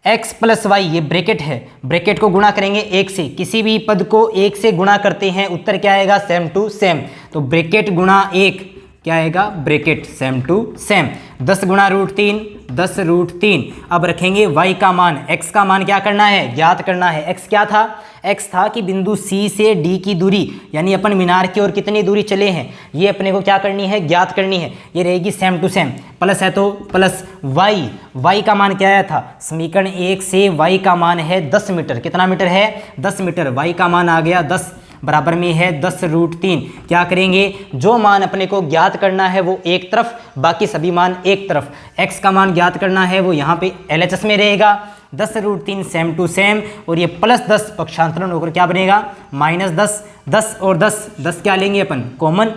x प्लस वाई, ये ब्रैकेट है, ब्रैकेट को गुणा करेंगे 1 से, किसी भी पद को 1 से गुणा करते हैं उत्तर क्या आएगा, सेम टू सेम। तो ब्रैकेट गुणा 1 क्या आएगा, ब्रैकेट सेम टू सेम। 10 गुणा √3, 10 √3। अब रखेंगे y का मान, x का मान क्या करना है, ज्ञात करना है। x क्या था, x था कि बिंदु C से D की दूरी, यानी अपन मीनार की ओर कितनी दूरी चले हैं, ये अपने को क्या करनी है, ज्ञात करनी है। ये रहेगी सेम टू सेम, प्लस है तो प्लस y का मान क्या आया था, समीकरण 1 से y का मान है 10 मीटर। कितना मीटर है, 10 मीटर। y का मान आ गया 10, बराबर में है 10 √3। क्या करेंगे, जो मान अपने को ज्ञात करना है वो एक तरफ, बाकी सभी मान एक तरफ। x का मान ज्ञात करना है वो यहाँ पे LHS में रहेगा, 10 √3 सेम टू सेम, और ये प्लस 10 पक्षांतरण होकर क्या बनेगा, -10। 10 और 10 क्या लेंगे अपन, कॉमन।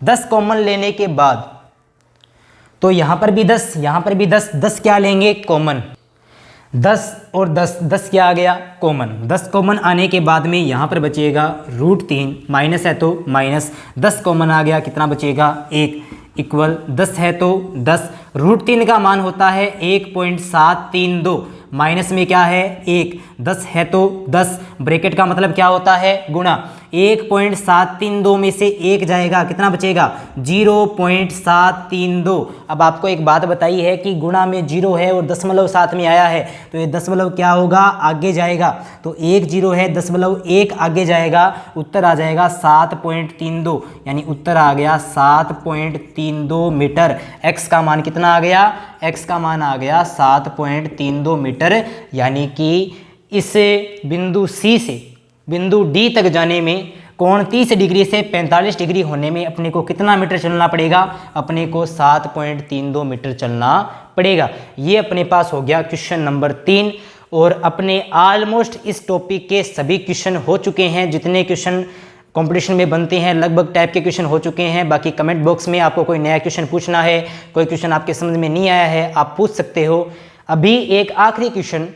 10 कॉमन लेने के बाद तो यहाँ पर भी 10, यहाँ पर भी 10 क्या लेंगे, कॉमन। 10 और 10 क्या आ गया, कॉमन। 10 कॉमन आने के बाद में यहाँ पर बचेगा √3, माइनस है तो माइनस, 10 कॉमन आ गया, कितना बचेगा, 1 इक्वल 10 है तो 10। √3 का मान होता है 1.732, माइनस में क्या है 1, 10 है तो 10, ब्रैकेट का मतलब क्या होता है, गुणा। 1.732 में से 1 जाएगा, कितना बचेगा, 0.732। अब आपको एक बात बताई है कि गुणा में 0 है और दशमलव साथ में आया है, तो ये दशमलव क्या होगा, आगे जाएगा। तो 1 0 है, दशमलव 1 आगे जाएगा, उत्तर आ जाएगा 7.32, यानी उत्तर आ गया 7.32 मीटर। x का मान कितना आ गया, x का मान आ गया 7.32 मीटर, यानी कि इस बिंदु C से बिंदु D तक जाने में कोण 30 डिग्री से 45 डिग्री होने में अपने को कितना मीटर चलना पड़ेगा, अपने को 7.32 मीटर चलना पड़ेगा। ये अपने पास हो गया क्वेश्चन नंबर 3। और अपने ऑलमोस्ट इस टॉपिक के सभी क्वेश्चन हो चुके हैं, जितने क्वेश्चन कंपटीशन में बनते हैं लगभग टाइप के क्वेश्चन हो चुके हैं। बाकी कमेंट बॉक्स में आपको कोई नया क्वेश्चन पूछना है, कोई क्वेश्चन आपके समझ में नहीं आया है, आप पूछ सकते हो। अभी एक आखिरी क्वेश्चन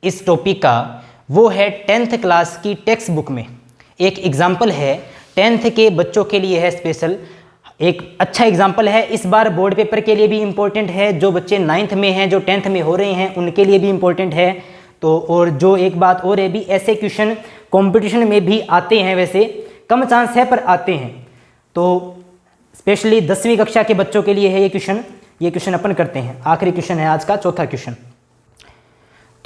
इस टॉपिक का, वो है 10th क्लास की टेक्स्ट बुक में एक एग्जाम्पल है, 10th के बच्चों के लिए है स्पेशल, एक अच्छा एग्जाम्पल है। इस बार बोर्ड पेपर के लिए भी इम्पोर्टेंट है, जो बच्चे 9th में हैं, जो 10th में हो रहे हैं, उनके लिए भी इम्पोर्टेंट है। तो और जो एक बात और है भी, ऐसे क्वेश्चन कंपटीशन में भी आते हैं, वैसे कम चांस है पर आते हैं। तो स्पेशली 10वीं कक्षा के बच्चों के लिए है ये क्वेश्चन अपन करते हैं। आखिरी क्वेश्चन है आज का, चौथा क्वेश्चन।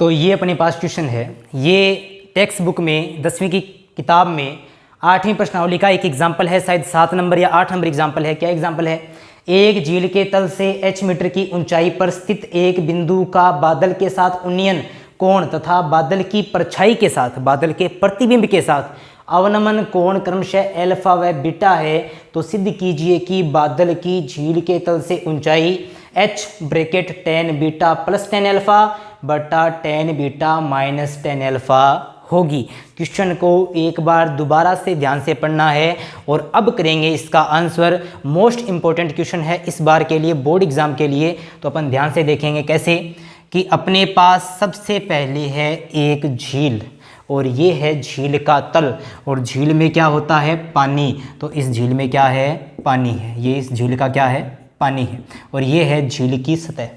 तो ये अपने पास क्वेश्चन है, ये टेक्स्ट बुक में 10वीं की किताब में 8वीं प्रश्नावली का एक एग्जाम्पल है, शायद 7 नंबर या 8 नंबर एग्जाम्पल है। क्या एग्जाम्पल है, एक झील के तल से h मीटर की ऊंचाई पर स्थित एक बिंदु का बादल के साथ उन्नयन कोण तथा बादल की परछाई के साथ, बादल के प्रतिबिंब के साथ अवनमन कोण क्रमशः अल्फा व बीटा है, तो सिद्ध कीजिए कि बादल की झील के तल से ऊंचाई h bracket tan beta plus tan alpha बटा tan beta minus tan alpha होगी। क्वेश्चन को एक बार दोबारा से ध्यान से पढ़ना है और अब करेंगे इसका आंसर। मोस्ट इंपॉर्टेंट क्वेश्चन है इस बार के लिए, बोर्ड एग्जाम के लिए। तो अपन ध्यान से देखेंगे कैसे, कि अपने पास सबसे पहले है एक झील, और ये है झील का तल, और झील में क्या होता है, पानी। तो इस झील में क्या है, पानी है, ये इस झील का क्या है, पानी है। और ये है झील की सतह,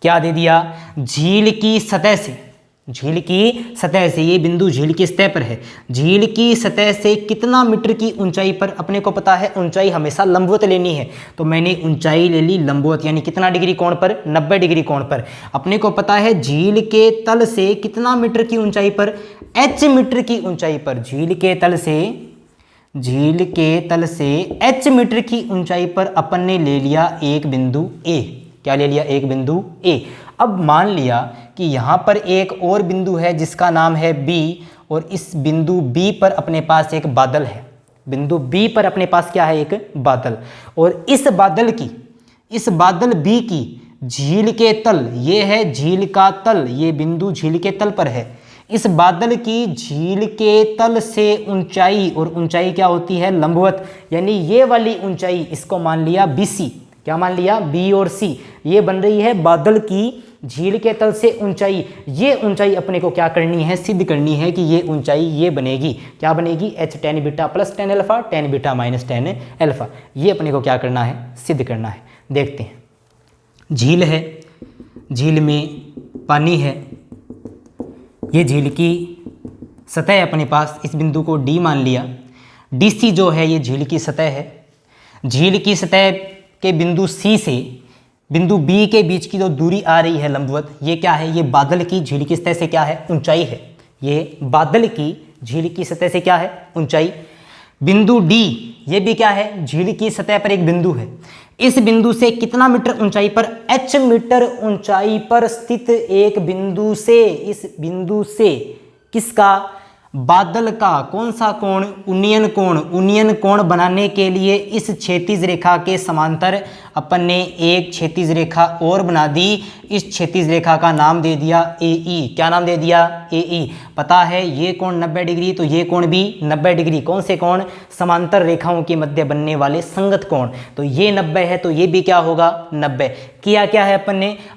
क्या दे दिया, झील की सतह से, झील की सतह से, ये बिंदु झील की सतह पर है, झील की सतह से कितना मीटर की ऊंचाई पर, अपने को पता है ऊंचाई हमेशा लंबवत लेनी है, तो मैंने ऊंचाई ले ली लंबवत, यानी कितना डिग्री कोण पर, 90 डिग्री कोण पर। अपने को पता है झील के तल से कितना मीटर की ऊंचाई पर, h मीटर की ऊंचाई पर, झील के तल से h मीटर की ऊंचाई पर अपन ने ले लिया एक बिंदु A। क्या ले लिया, एक बिंदु A। अब मान लिया कि यहाँ पर एक और बिंदु है जिसका नाम है B, और इस बिंदु B पर अपने पास एक बादल है, बिंदु B पर अपने पास क्या है, एक बादल। और इस बादल B की झील के तल, ये है झील का तल, ये बिंदु झील के तल पर है। इस बादल की झील के तल से ऊंचाई, और ऊंचाई क्या होती है, लंबवत, यानी ये वाली ऊंचाई, इसको मान लिया BC। क्या मान लिया, B और C। ये बन रही है बादल की झील के तल से ऊंचाई। ये ऊंचाई अपने को क्या करनी है, सिद्ध करनी है कि ये ऊंचाई ये बनेगी, क्या बनेगी, h tan beta plus tan alpha, tan beta minus tan alpha. ये अपने को क्या करना है, सिद्ध करना है। देखते हैं, झील है, झील में पानी है, ये झील की सतह अपने पास, इस बिंदु को डी मान लिया। DC जो है ये झील की सतह है। झील की सतह के बिंदु C से बिंदु B के बीच की जो दूरी आ रही है लंबवत, ये क्या है? ये बादल की झील की सतह से क्या है? ऊंचाई है। ये बादल की झील की सतह से क्या है? ऊंचाई। बिंदु D ये भी क्या है? झील की सतह पर एक बिंदु है। इस बिंदु से कितना मीटर ऊंचाई पर? h मीटर ऊंचाई पर स्थित एक बिंदु से, इस बिंदु से किसका? बादल का कौन सा कोण? उन्नयन कोण। उन्नयन कोण बनाने के लिए इस क्षैतिज रेखा के समांतर अपन ने एक क्षैतिज रेखा और बना दी। इस क्षैतिज रेखा का नाम दे दिया AE। क्या नाम दे दिया? AE। पता है ये कोण 90 डिग्री, तो ये कोण भी 90 डिग्री। कौन से कोण? समांतर रेखाओं के मध्य बनने वाले संगत कोण। तो ये 90 है, तो ये भी क्या होगा? 90। किया क्या है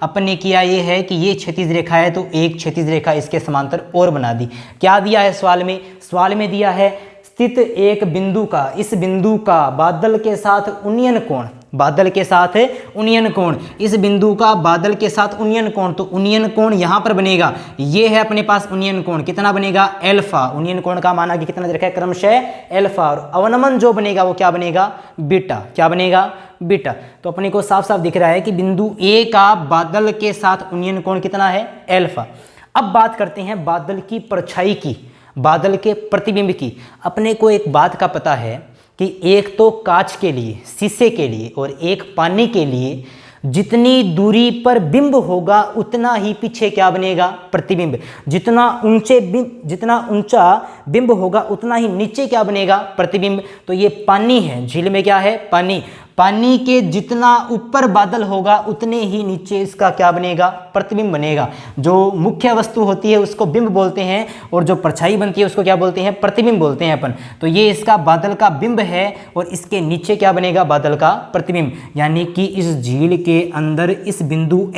अपन ने किया ये है कि ये क्षैतिज रेखा है, तो एक क्षैतिज रेखा इसके समांतर और बना दी। क्या दिया है सवाल में दिया है स्थित एक बिंदु का, इस बिंदु का बादल के साथ उन्नयन कोण, बादल के साथ उन्नयन कोण, इस बिंदु का बादल के साथ उन्नयन कोण। तो उन्नयन कोण यहां पर बनेगा, ये है अपने पास उन्नयन कोण। कितना बनेगा? अल्फा। उन्नयन कोण का मान आगे कितना दे रखा है? क्रमशः अल्फा। और अवनमन जो बनेगा वो क्या बनेगा? बीटा। क्या बनेगा? बीटा। तो अपने को साफ साफ दिख रहा है कि बिंदु A का बादल के साथ उन्नयन कोण कितना है? अल्फा। अब बात करते हैं बादल की परछाई की, बादल के प्रतिबिंब की। अपने को एक बात का पता है कि एक तो कांच के लिए, शीशे के लिए, और एक पानी के लिए जितनी दूरी पर बिंब होगा उतना ही पीछे क्या बनेगा? प्रतिबिंब। जितना ऊंचा बिंब होगा उतना ही नीचे क्या बनेगा? प्रतिबिंब। तो ये पानी है, झील में क्या है? पानी। पानी के जितना ऊपर बादल होगा उतने ही नीचे इसका क्या बनेगा? प्रतिबिंब बनेगा। जो मुख्य वस्तु होती है उसको बिंब बोलते हैं, और जो परछाई बनती है उसको क्या बोलते हैं? प्रतिबिंब बोलते हैं अपन। तो ये इसका बादल का बिंब है, और इसके नीचे क्या बनेगा? बादल का प्रतिबिंब। यानी कि इस झील के अंदर इस बिंदु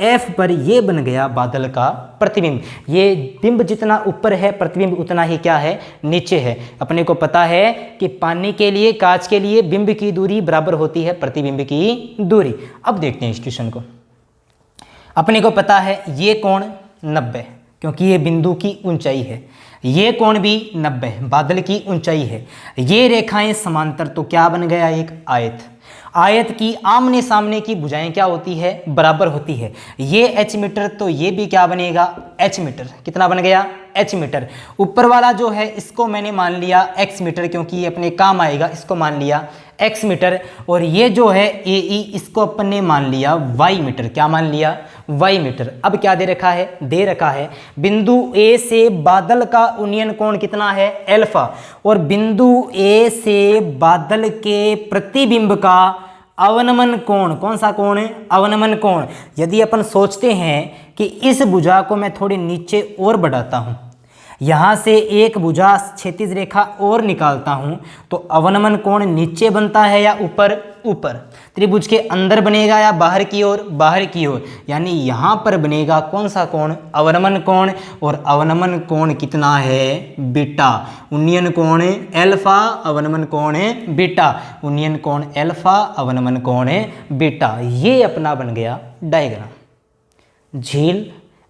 F पर ये बन गया बादल का प्रतिबिंब। ये बिंब जितना ऊपर है, प्रतिबिंब उतना ही क्या है? नीचे है। अपने को पता है कि पानी के लिए, कांच के लिए बिंब की दूरी बराबर होती है प्रतिबिंब की दूरी। अब देखते हैं इस क्वेश्चन को। अपने को पता है ये कोण 90, क्योंकि ये बिंदु की ऊंचाई है। ये कोण भी 90, बादल की ऊंचाई है। ये रेखाएं समांतर, तो क्या बन गया? एक आयत। आयत की आमने सामने की भुजाएं क्या होती है? बराबर होती है। ये h मीटर, तो ये भी क्या बनेगा? h metre. कितना बन गया? h metre. ऊपर वाला जो है इसको मैंने मान लिया x मीटर, क्योंकि ये अपने काम आएगा, इसको मान लिया x मीटर। और ये जो है AE, इसको अपन ने मान लिया y मीटर। क्या मान लिया? y metre. अब क्या दे रखा है? दे रखा है बिंदु A से बादल का उन्नयन कोण कितना है? अल्फा। और बिंदु A से बादल के प्रतिबिंब का अवनमन कोण, कौन सा कोण है? अवनमन कोण। यदि अपन सोचते हैं कि इस भुजा को मैं थोड़ी नीचे और बढ़ाता हूं, यहां से एक भुजा क्षैतिज रेखा और निकालता हूं, तो अवनमन कोण नीचे बनता है या ऊपर? ऊपर। त्रिभुज के अंदर बनेगा या बाहर की ओर? बाहर की ओर। यानी यहां पर बनेगा कौन सा कोण? अवनमन कोण। और अवनमन कोण कितना है? बीटा। उन्नयन कोण अल्फा, अवनमन कोण बीटा। उन्नयन कोण अल्फा, अवनमन कोण बीटा। ये अपना बन गया डायग्राम।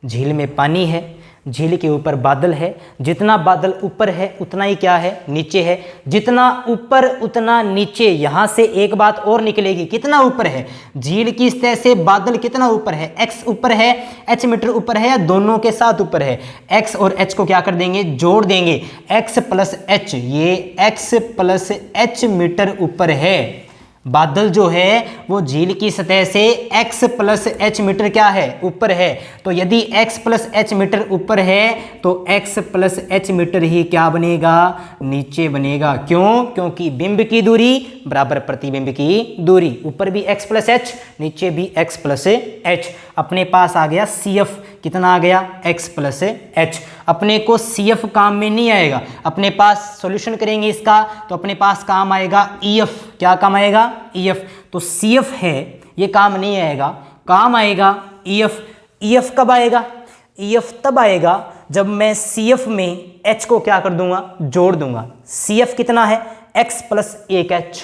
झील में पानी है, झील के ऊपर बादल है। जितना बादल ऊपर है उतना ही क्या है? नीचे है। जितना ऊपर उतना नीचे। यहां से एक बात और निकलेगी, कितना ऊपर है? झील की सतह से बादल कितना ऊपर है? x ऊपर है, h मीटर ऊपर है, या दोनों के साथ ऊपर है? x और h को क्या कर देंगे? जोड़ देंगे। x प्लस h, ये x प्लस h मीटर ऊपर है। बादल जो है वो झील की सतह से x प्लस h मीटर क्या है? ऊपर है। तो यदि x प्लस h मीटर ऊपर है तो x प्लस h मीटर ही क्या बनेगा? नीचे बनेगा। क्यों? क्योंकि बिंब की दूरी बराबर प्रतिबिंब की दूरी। ऊपर भी x प्लस h, नीचे भी x प्लस h। अपने पास आ गया CF। कितना आ गया? x plus h। अपने को CF काम में नहीं आएगा, अपने पास सॉल्यूशन करेंगे इसका तो अपने पास काम आएगा EF। क्या काम आएगा? EF। तो CF है, ये काम नहीं आएगा, काम आएगा EF। EF कब आएगा? EF तब आएगा जब मैं CF में h को क्या कर दूंगा? जोड़ दूंगा। CF कितना है? x plus 1h।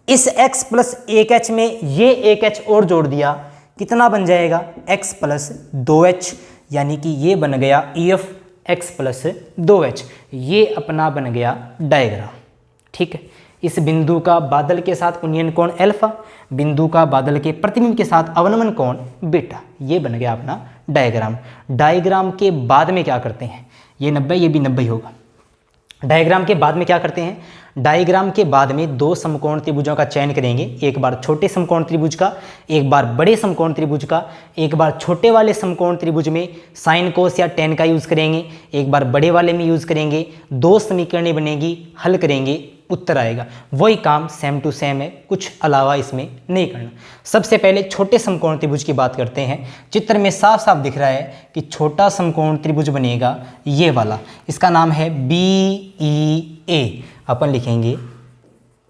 इस x प्लस 1h में ये 1h और जोड़ दिया, कितना बन जाएगा? x plus 2h। यानी कि ये बन गया EF x प्लस 2h, ये अपना बन गया डायग्राम। ठीक है, इस बिंदु का बादल के साथ उन्नयन कोण अल्फा, बिंदु का बादल के प्रतिबिंब के साथ अवनमन कोण बीटा, ये बन गया अपना डायग्राम। डायग्राम के बाद में क्या करते हैं, ये 90 ये भी 90 होगा। डायग्राम के बाद में क्या करते हैं, डायग्राम के बाद में दो समकोण त्रिभुजों का चयन करेंगे, एक बार छोटे समकोण त्रिभुज का, एक बार बड़े समकोण त्रिभुज का। एक बार छोटे वाले समकोण त्रिभुज में साइन कोस या टेन का यूज़ करेंगे, एक बार बड़े वाले में यूज़ करेंगे, दो समीकरणें बनेगी, हल करेंगे, उत्तर आएगा। वही काम सेम टू सेम है, कुछ अलावा इसमें नहीं करना। सबसे पहले छोटे समकोण त्रिभुज की बात करते हैं। चित्र में साफ साफ दिख रहा है कि छोटा समकोण त्रिभुज बनेगा ये वाला, इसका नाम है BEA। अपन लिखेंगे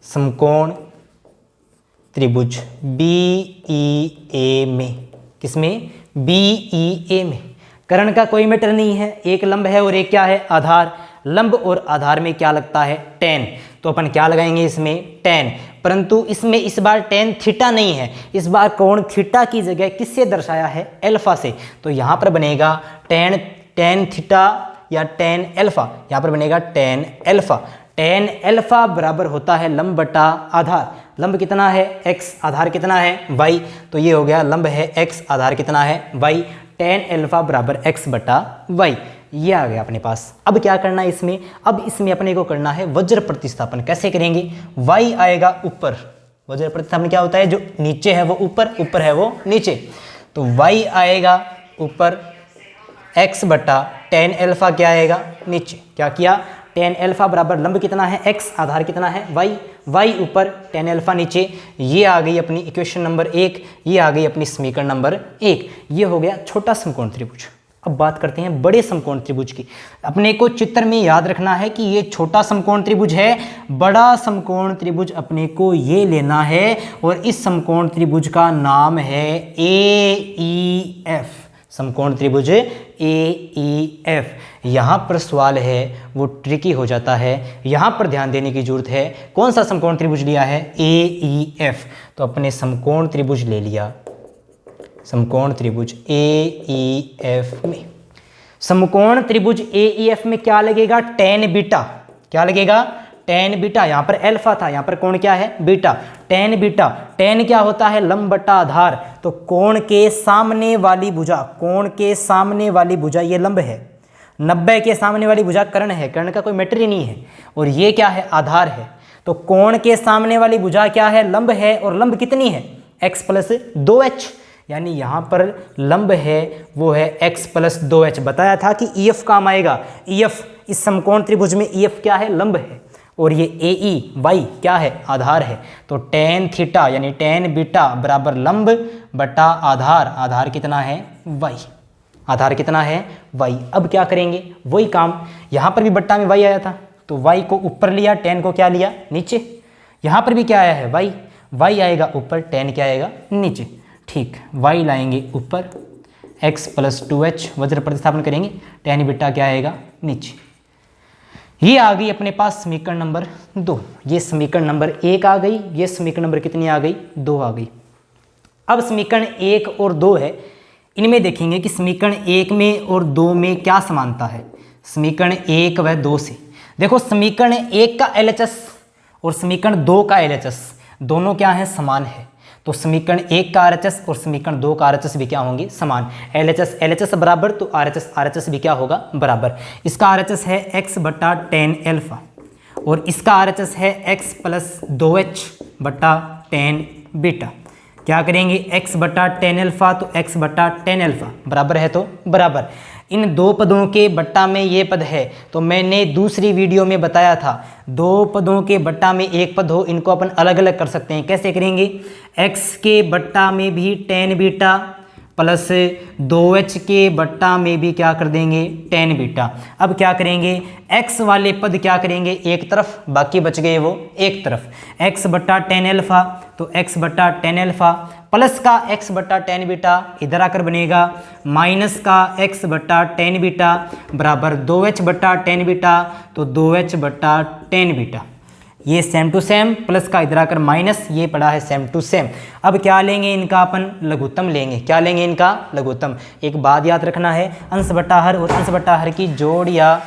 समकोण त्रिभुज BEA में, किसमें, BEA में। कर्ण का कोई मैटर नहीं है, एक लंब है और एक क्या है, आधार। लंब और आधार में क्या लगता है, tan, तो अपन क्या लगाएंगे इसमें, tan। परंतु इसमें इस बार tan थीटा नहीं है, इस बार कोण थीटा की जगह किससे दर्शाया है, अल्फा से। तो यहाँ पर बनेगा tan थीटा या tan अल्फा, यहाँ पर बनेगा tan अल्फा। tan अल्फा बराबर होता है लंब बटा आधार। लंब कितना है, x, आधार कितना है, y, तो ये हो गया लंब है x, आधार कितना है, y। tan अल्फा बराबर x बटा y, ये आ गया अपने पास। अब क्या करना है इसमें, अब इसमें अपने को करना है वज्र प्रतिस्थापन। कैसे करेंगे, y आएगा ऊपर, वज्र प्रतिस्थापन क्या होता है, जो नीचे है वो ऊपर, ऊपर है वो नीचे, तो y आएगा ऊपर, x बटा tan अल्फा क्या आएगा नीचे। क्या किया, tan अल्फा बराबर लंब कितना है x, आधार कितना है y, y ऊपर tan अल्फा नीचे। ये आ गई अपनी इक्वेशन नंबर 1, ये आ गई अपनी समीकरण नंबर 1। ये हो गया छोटा समकोण त्रिभुज। अब बात करते हैं बड़े समकोण त्रिभुज की। अपने को चित्र में याद रखना है कि ये छोटा समकोण त्रिभुज है, बड़ा समकोण त्रिभुज अपने को ये लेना है, और इस समकोण त्रिभुज का नाम है AEF, समकोण त्रिभुज AEF। यहाँ पर सवाल है वो ट्रिकी हो जाता है, यहाँ पर ध्यान देने की जरूरत है। कौन सा समकोण त्रिभुज लिया है, AEF, तो अपने समकोण त्रिभुज ले लिया, समकोण त्रिभुज AEF में। समकोण त्रिभुज AEF में क्या लगेगा, tan बीटा, क्या लगेगा, tan बीटा। यहाँ पर अल्फा था, यहाँ पर कोण क्या है, बीटा, tan बीटा। tan क्या होता है, लंब बटा आधार, तो कोण के सामने वाली भुजा, कोण के सामने वाली भुजा ये लंब है, 90 के सामने वाली भुजा कर्ण है, कर्ण का कोई मैटर ही नहीं है, और ये क्या है, आधार है। तो कोण के सामने वाली भुजा क्या है, लंब है, और लंब कितनी है, x प्लस 2h, यानी यहाँ पर लंब है वो है x प्लस 2h। बताया था कि EF काम आएगा, EF, इस समकोण त्रिभुज में EF क्या है, लंब है, और ये AE y क्या है, आधार है। तो tan थीटा यानी tan बीटा बराबर लंब बटा आधार, आधार कितना है, y, आधार कितना है, y। अब क्या करेंगे, वही काम, यहाँ पर भी बट्टा में y आया था, तो y को ऊपर लिया, tan को क्या लिया, नीचे। यहाँ पर भी क्या आया है, y आएगा ऊपर, tan क्या आएगा, नीचे। ठीक, y लाएंगे ऊपर, x प्लस 2h, वज्र प्रतिस्थापन करेंगे, tan बीटा क्या आएगा, नीचे। ये आ गई अपने पास समीकरण नंबर 2। ये समीकरण नंबर 1 आ गई, ये समीकरण नंबर कितनी आ गई, 2 आ गई। अब समीकरण 1 और 2 है, इनमें देखेंगे कि समीकरण 1 में और 2 में क्या समानता है, समीकरण 1 व 2 से। देखो समीकरण 1 का LHS और समीकरण 2 का LHS दोनों क्या है, समान है। तो समीकरण 1 का RHS और समीकरण 2 का RHS भी क्या होंगे, समान। LHS बराबर, तो RHS भी क्या होगा, बराबर। इसका RHS है x बटा tan अल्फा, और इसका RHS है x प्लस 2h बटा tan बीटा। क्या करेंगे, x बटा tan अल्फा, तो x बटा tan अल्फा बराबर है, तो बराबर। इन दो पदों के बट्टा में ये पद है, तो मैंने दूसरी वीडियो में बताया था, दो पदों के बट्टा में एक पद हो, इनको अपन अलग अलग कर सकते हैं। कैसे करेंगे, x के बट्टा में भी tan बीटा प्लस 2h के बट्टा में भी क्या कर देंगे, tan बीटा। अब क्या करेंगे, x वाले पद क्या करेंगे, एक तरफ, बाकी बच गए वो एक तरफ। x बट्टा tan अल्फा, तो x बट्टा tan अल्फा प्लस का x बट्टा tan बीटा इधर आकर बनेगा माइनस का x बट्टा tan बीटा बराबर 2h बट्टा tan बीटा, तो 2h बट्टा tan बीटा। ये सेम टू सेम, प्लस का इधर आकर माइनस, ये पड़ा है सेम टू सेम। अब क्या लेंगे इनका अपन, लघुत्तम लेंगे। क्या लेंगे इनका, लघुत्तम। एक बात याद रखना है, अंश बटा हर और अंश बटा हर की जोड़ या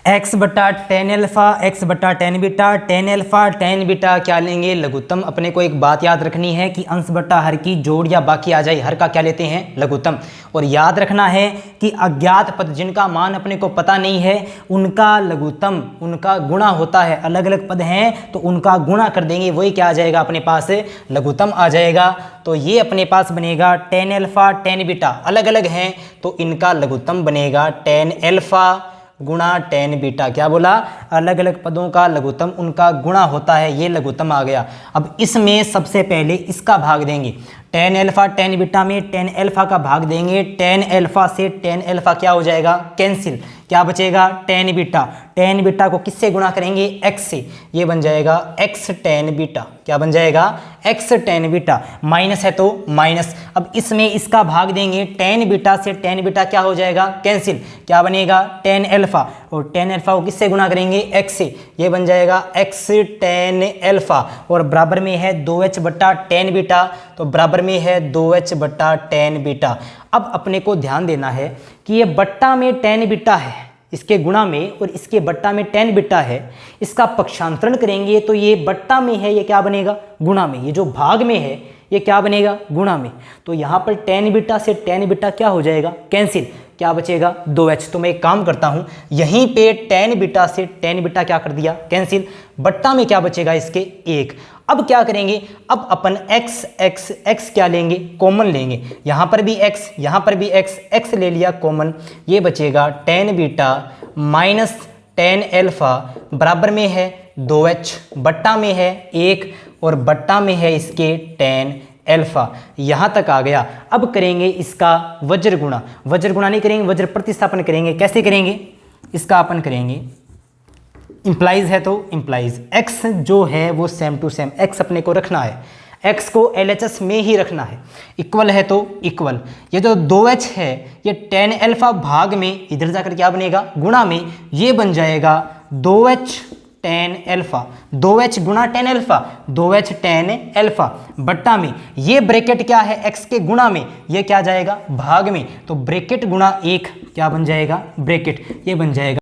x बटा टेन अल्फा, x बटा tan beta, tan alpha tan beta क्या लेंगे, लघुत्तम। अपने को एक बात याद रखनी है कि अंश बटा हर की जोड़ या बाकी आ जाए, हर का क्या लेते हैं, लघुत्तम। और याद रखना है कि अज्ञात पद जिनका मान अपने को पता नहीं है उनका लघुत्तम, उनका गुणा होता है। अलग अलग पद हैं तो उनका गुणा कर देंगे, वही क्या आ जाएगा अपने पास, लघुत्तम आ जाएगा। तो ये अपने पास बनेगा टेन अल्फा टेन बीटा, अलग अलग हैं तो इनका लघुत्तम बनेगा टेन अल्फा गुणा टेन बीटा। क्या बोला, अलग अलग पदों का लघुत्तम उनका गुणा होता है, ये लघुत्तम आ गया। अब इसमें सबसे पहले इसका भाग देंगे, टेन अल्फा टेन बीटा में टेन अल्फा का भाग देंगे। टेन अल्फा से टेन अल्फा क्या हो जाएगा, कैंसिल। क्या बचेगा, टेन बीटा। टेन बीटा को किससे गुणा करेंगे, x से, ये बन जाएगा x टेन बीटा। क्या बन जाएगा, x टेन बीटा। माइनस है तो माइनस। अब इसमें इसका भाग देंगे, टेन बीटा से टेन बीटा क्या हो जाएगा, कैंसिल। क्या बनेगा, टेन अल्फा, और टेन अल्फा को किससे गुणा करेंगे, x से, ये बन जाएगा x टेन अल्फा। और बराबर में है 2h बटा टेन बीटा, तो बराबर में है 2h बटा टेन बीटा। अब अपने को ध्यान देना है कि ये बट्टा में टेन बीटा है, इसके गुणा में, और इसके बट्टा में टेन बीटा है। इसका पक्षांतरण करेंगे तो ये बट्टा में है, ये क्या बनेगा, गुणा में। ये जो भाग में है ये क्या बनेगा, गुणा में। तो यहाँ पर टेन बीटा से टेन बीटा क्या हो जाएगा, कैंसिल। क्या बचेगा, 2h। तो मैं एक काम करता हूँ, यहीं पे टेन बीटा से टेन बीटा क्या कर दिया, कैंसिल। बट्टा में क्या बचेगा इसके, 1। अब क्या करेंगे, अब अपन x क्या लेंगे, कॉमन लेंगे। यहाँ पर भी x, यहाँ पर भी x ले लिया कॉमन। ये बचेगा tan beta minus tan alpha बराबर में है 2h, बट्टा में है 1 और बट्टा में है इसके टेन अल्फा। यहाँ तक आ गया। अब करेंगे इसका वज्र गुणा। वज्र गुणा नहीं करेंगे, वज्र प्रतिस्थापन करेंगे। कैसे करेंगे, इसका अपन करेंगे, इंप्लाइज है तो इंप्लाइज, x जो है वो सेम टू सेम, x अपने को रखना है, x को LHS में ही रखना है। इक्वल है तो इक्वल, ये जो 2h है ये टेन अल्फा भाग में, इधर जाकर क्या बनेगा, गुणा में, ये बन जाएगा 2h टेन अल्फा। 2h गुणा tan alpha, 2h tan alpha बट्टा में, ये ब्रैकेट क्या है, x के गुणा में, ये क्या जाएगा, भाग में। तो ब्रैकेट गुणा 1 क्या बन जाएगा, ब्रैकेट, ये बन जाएगा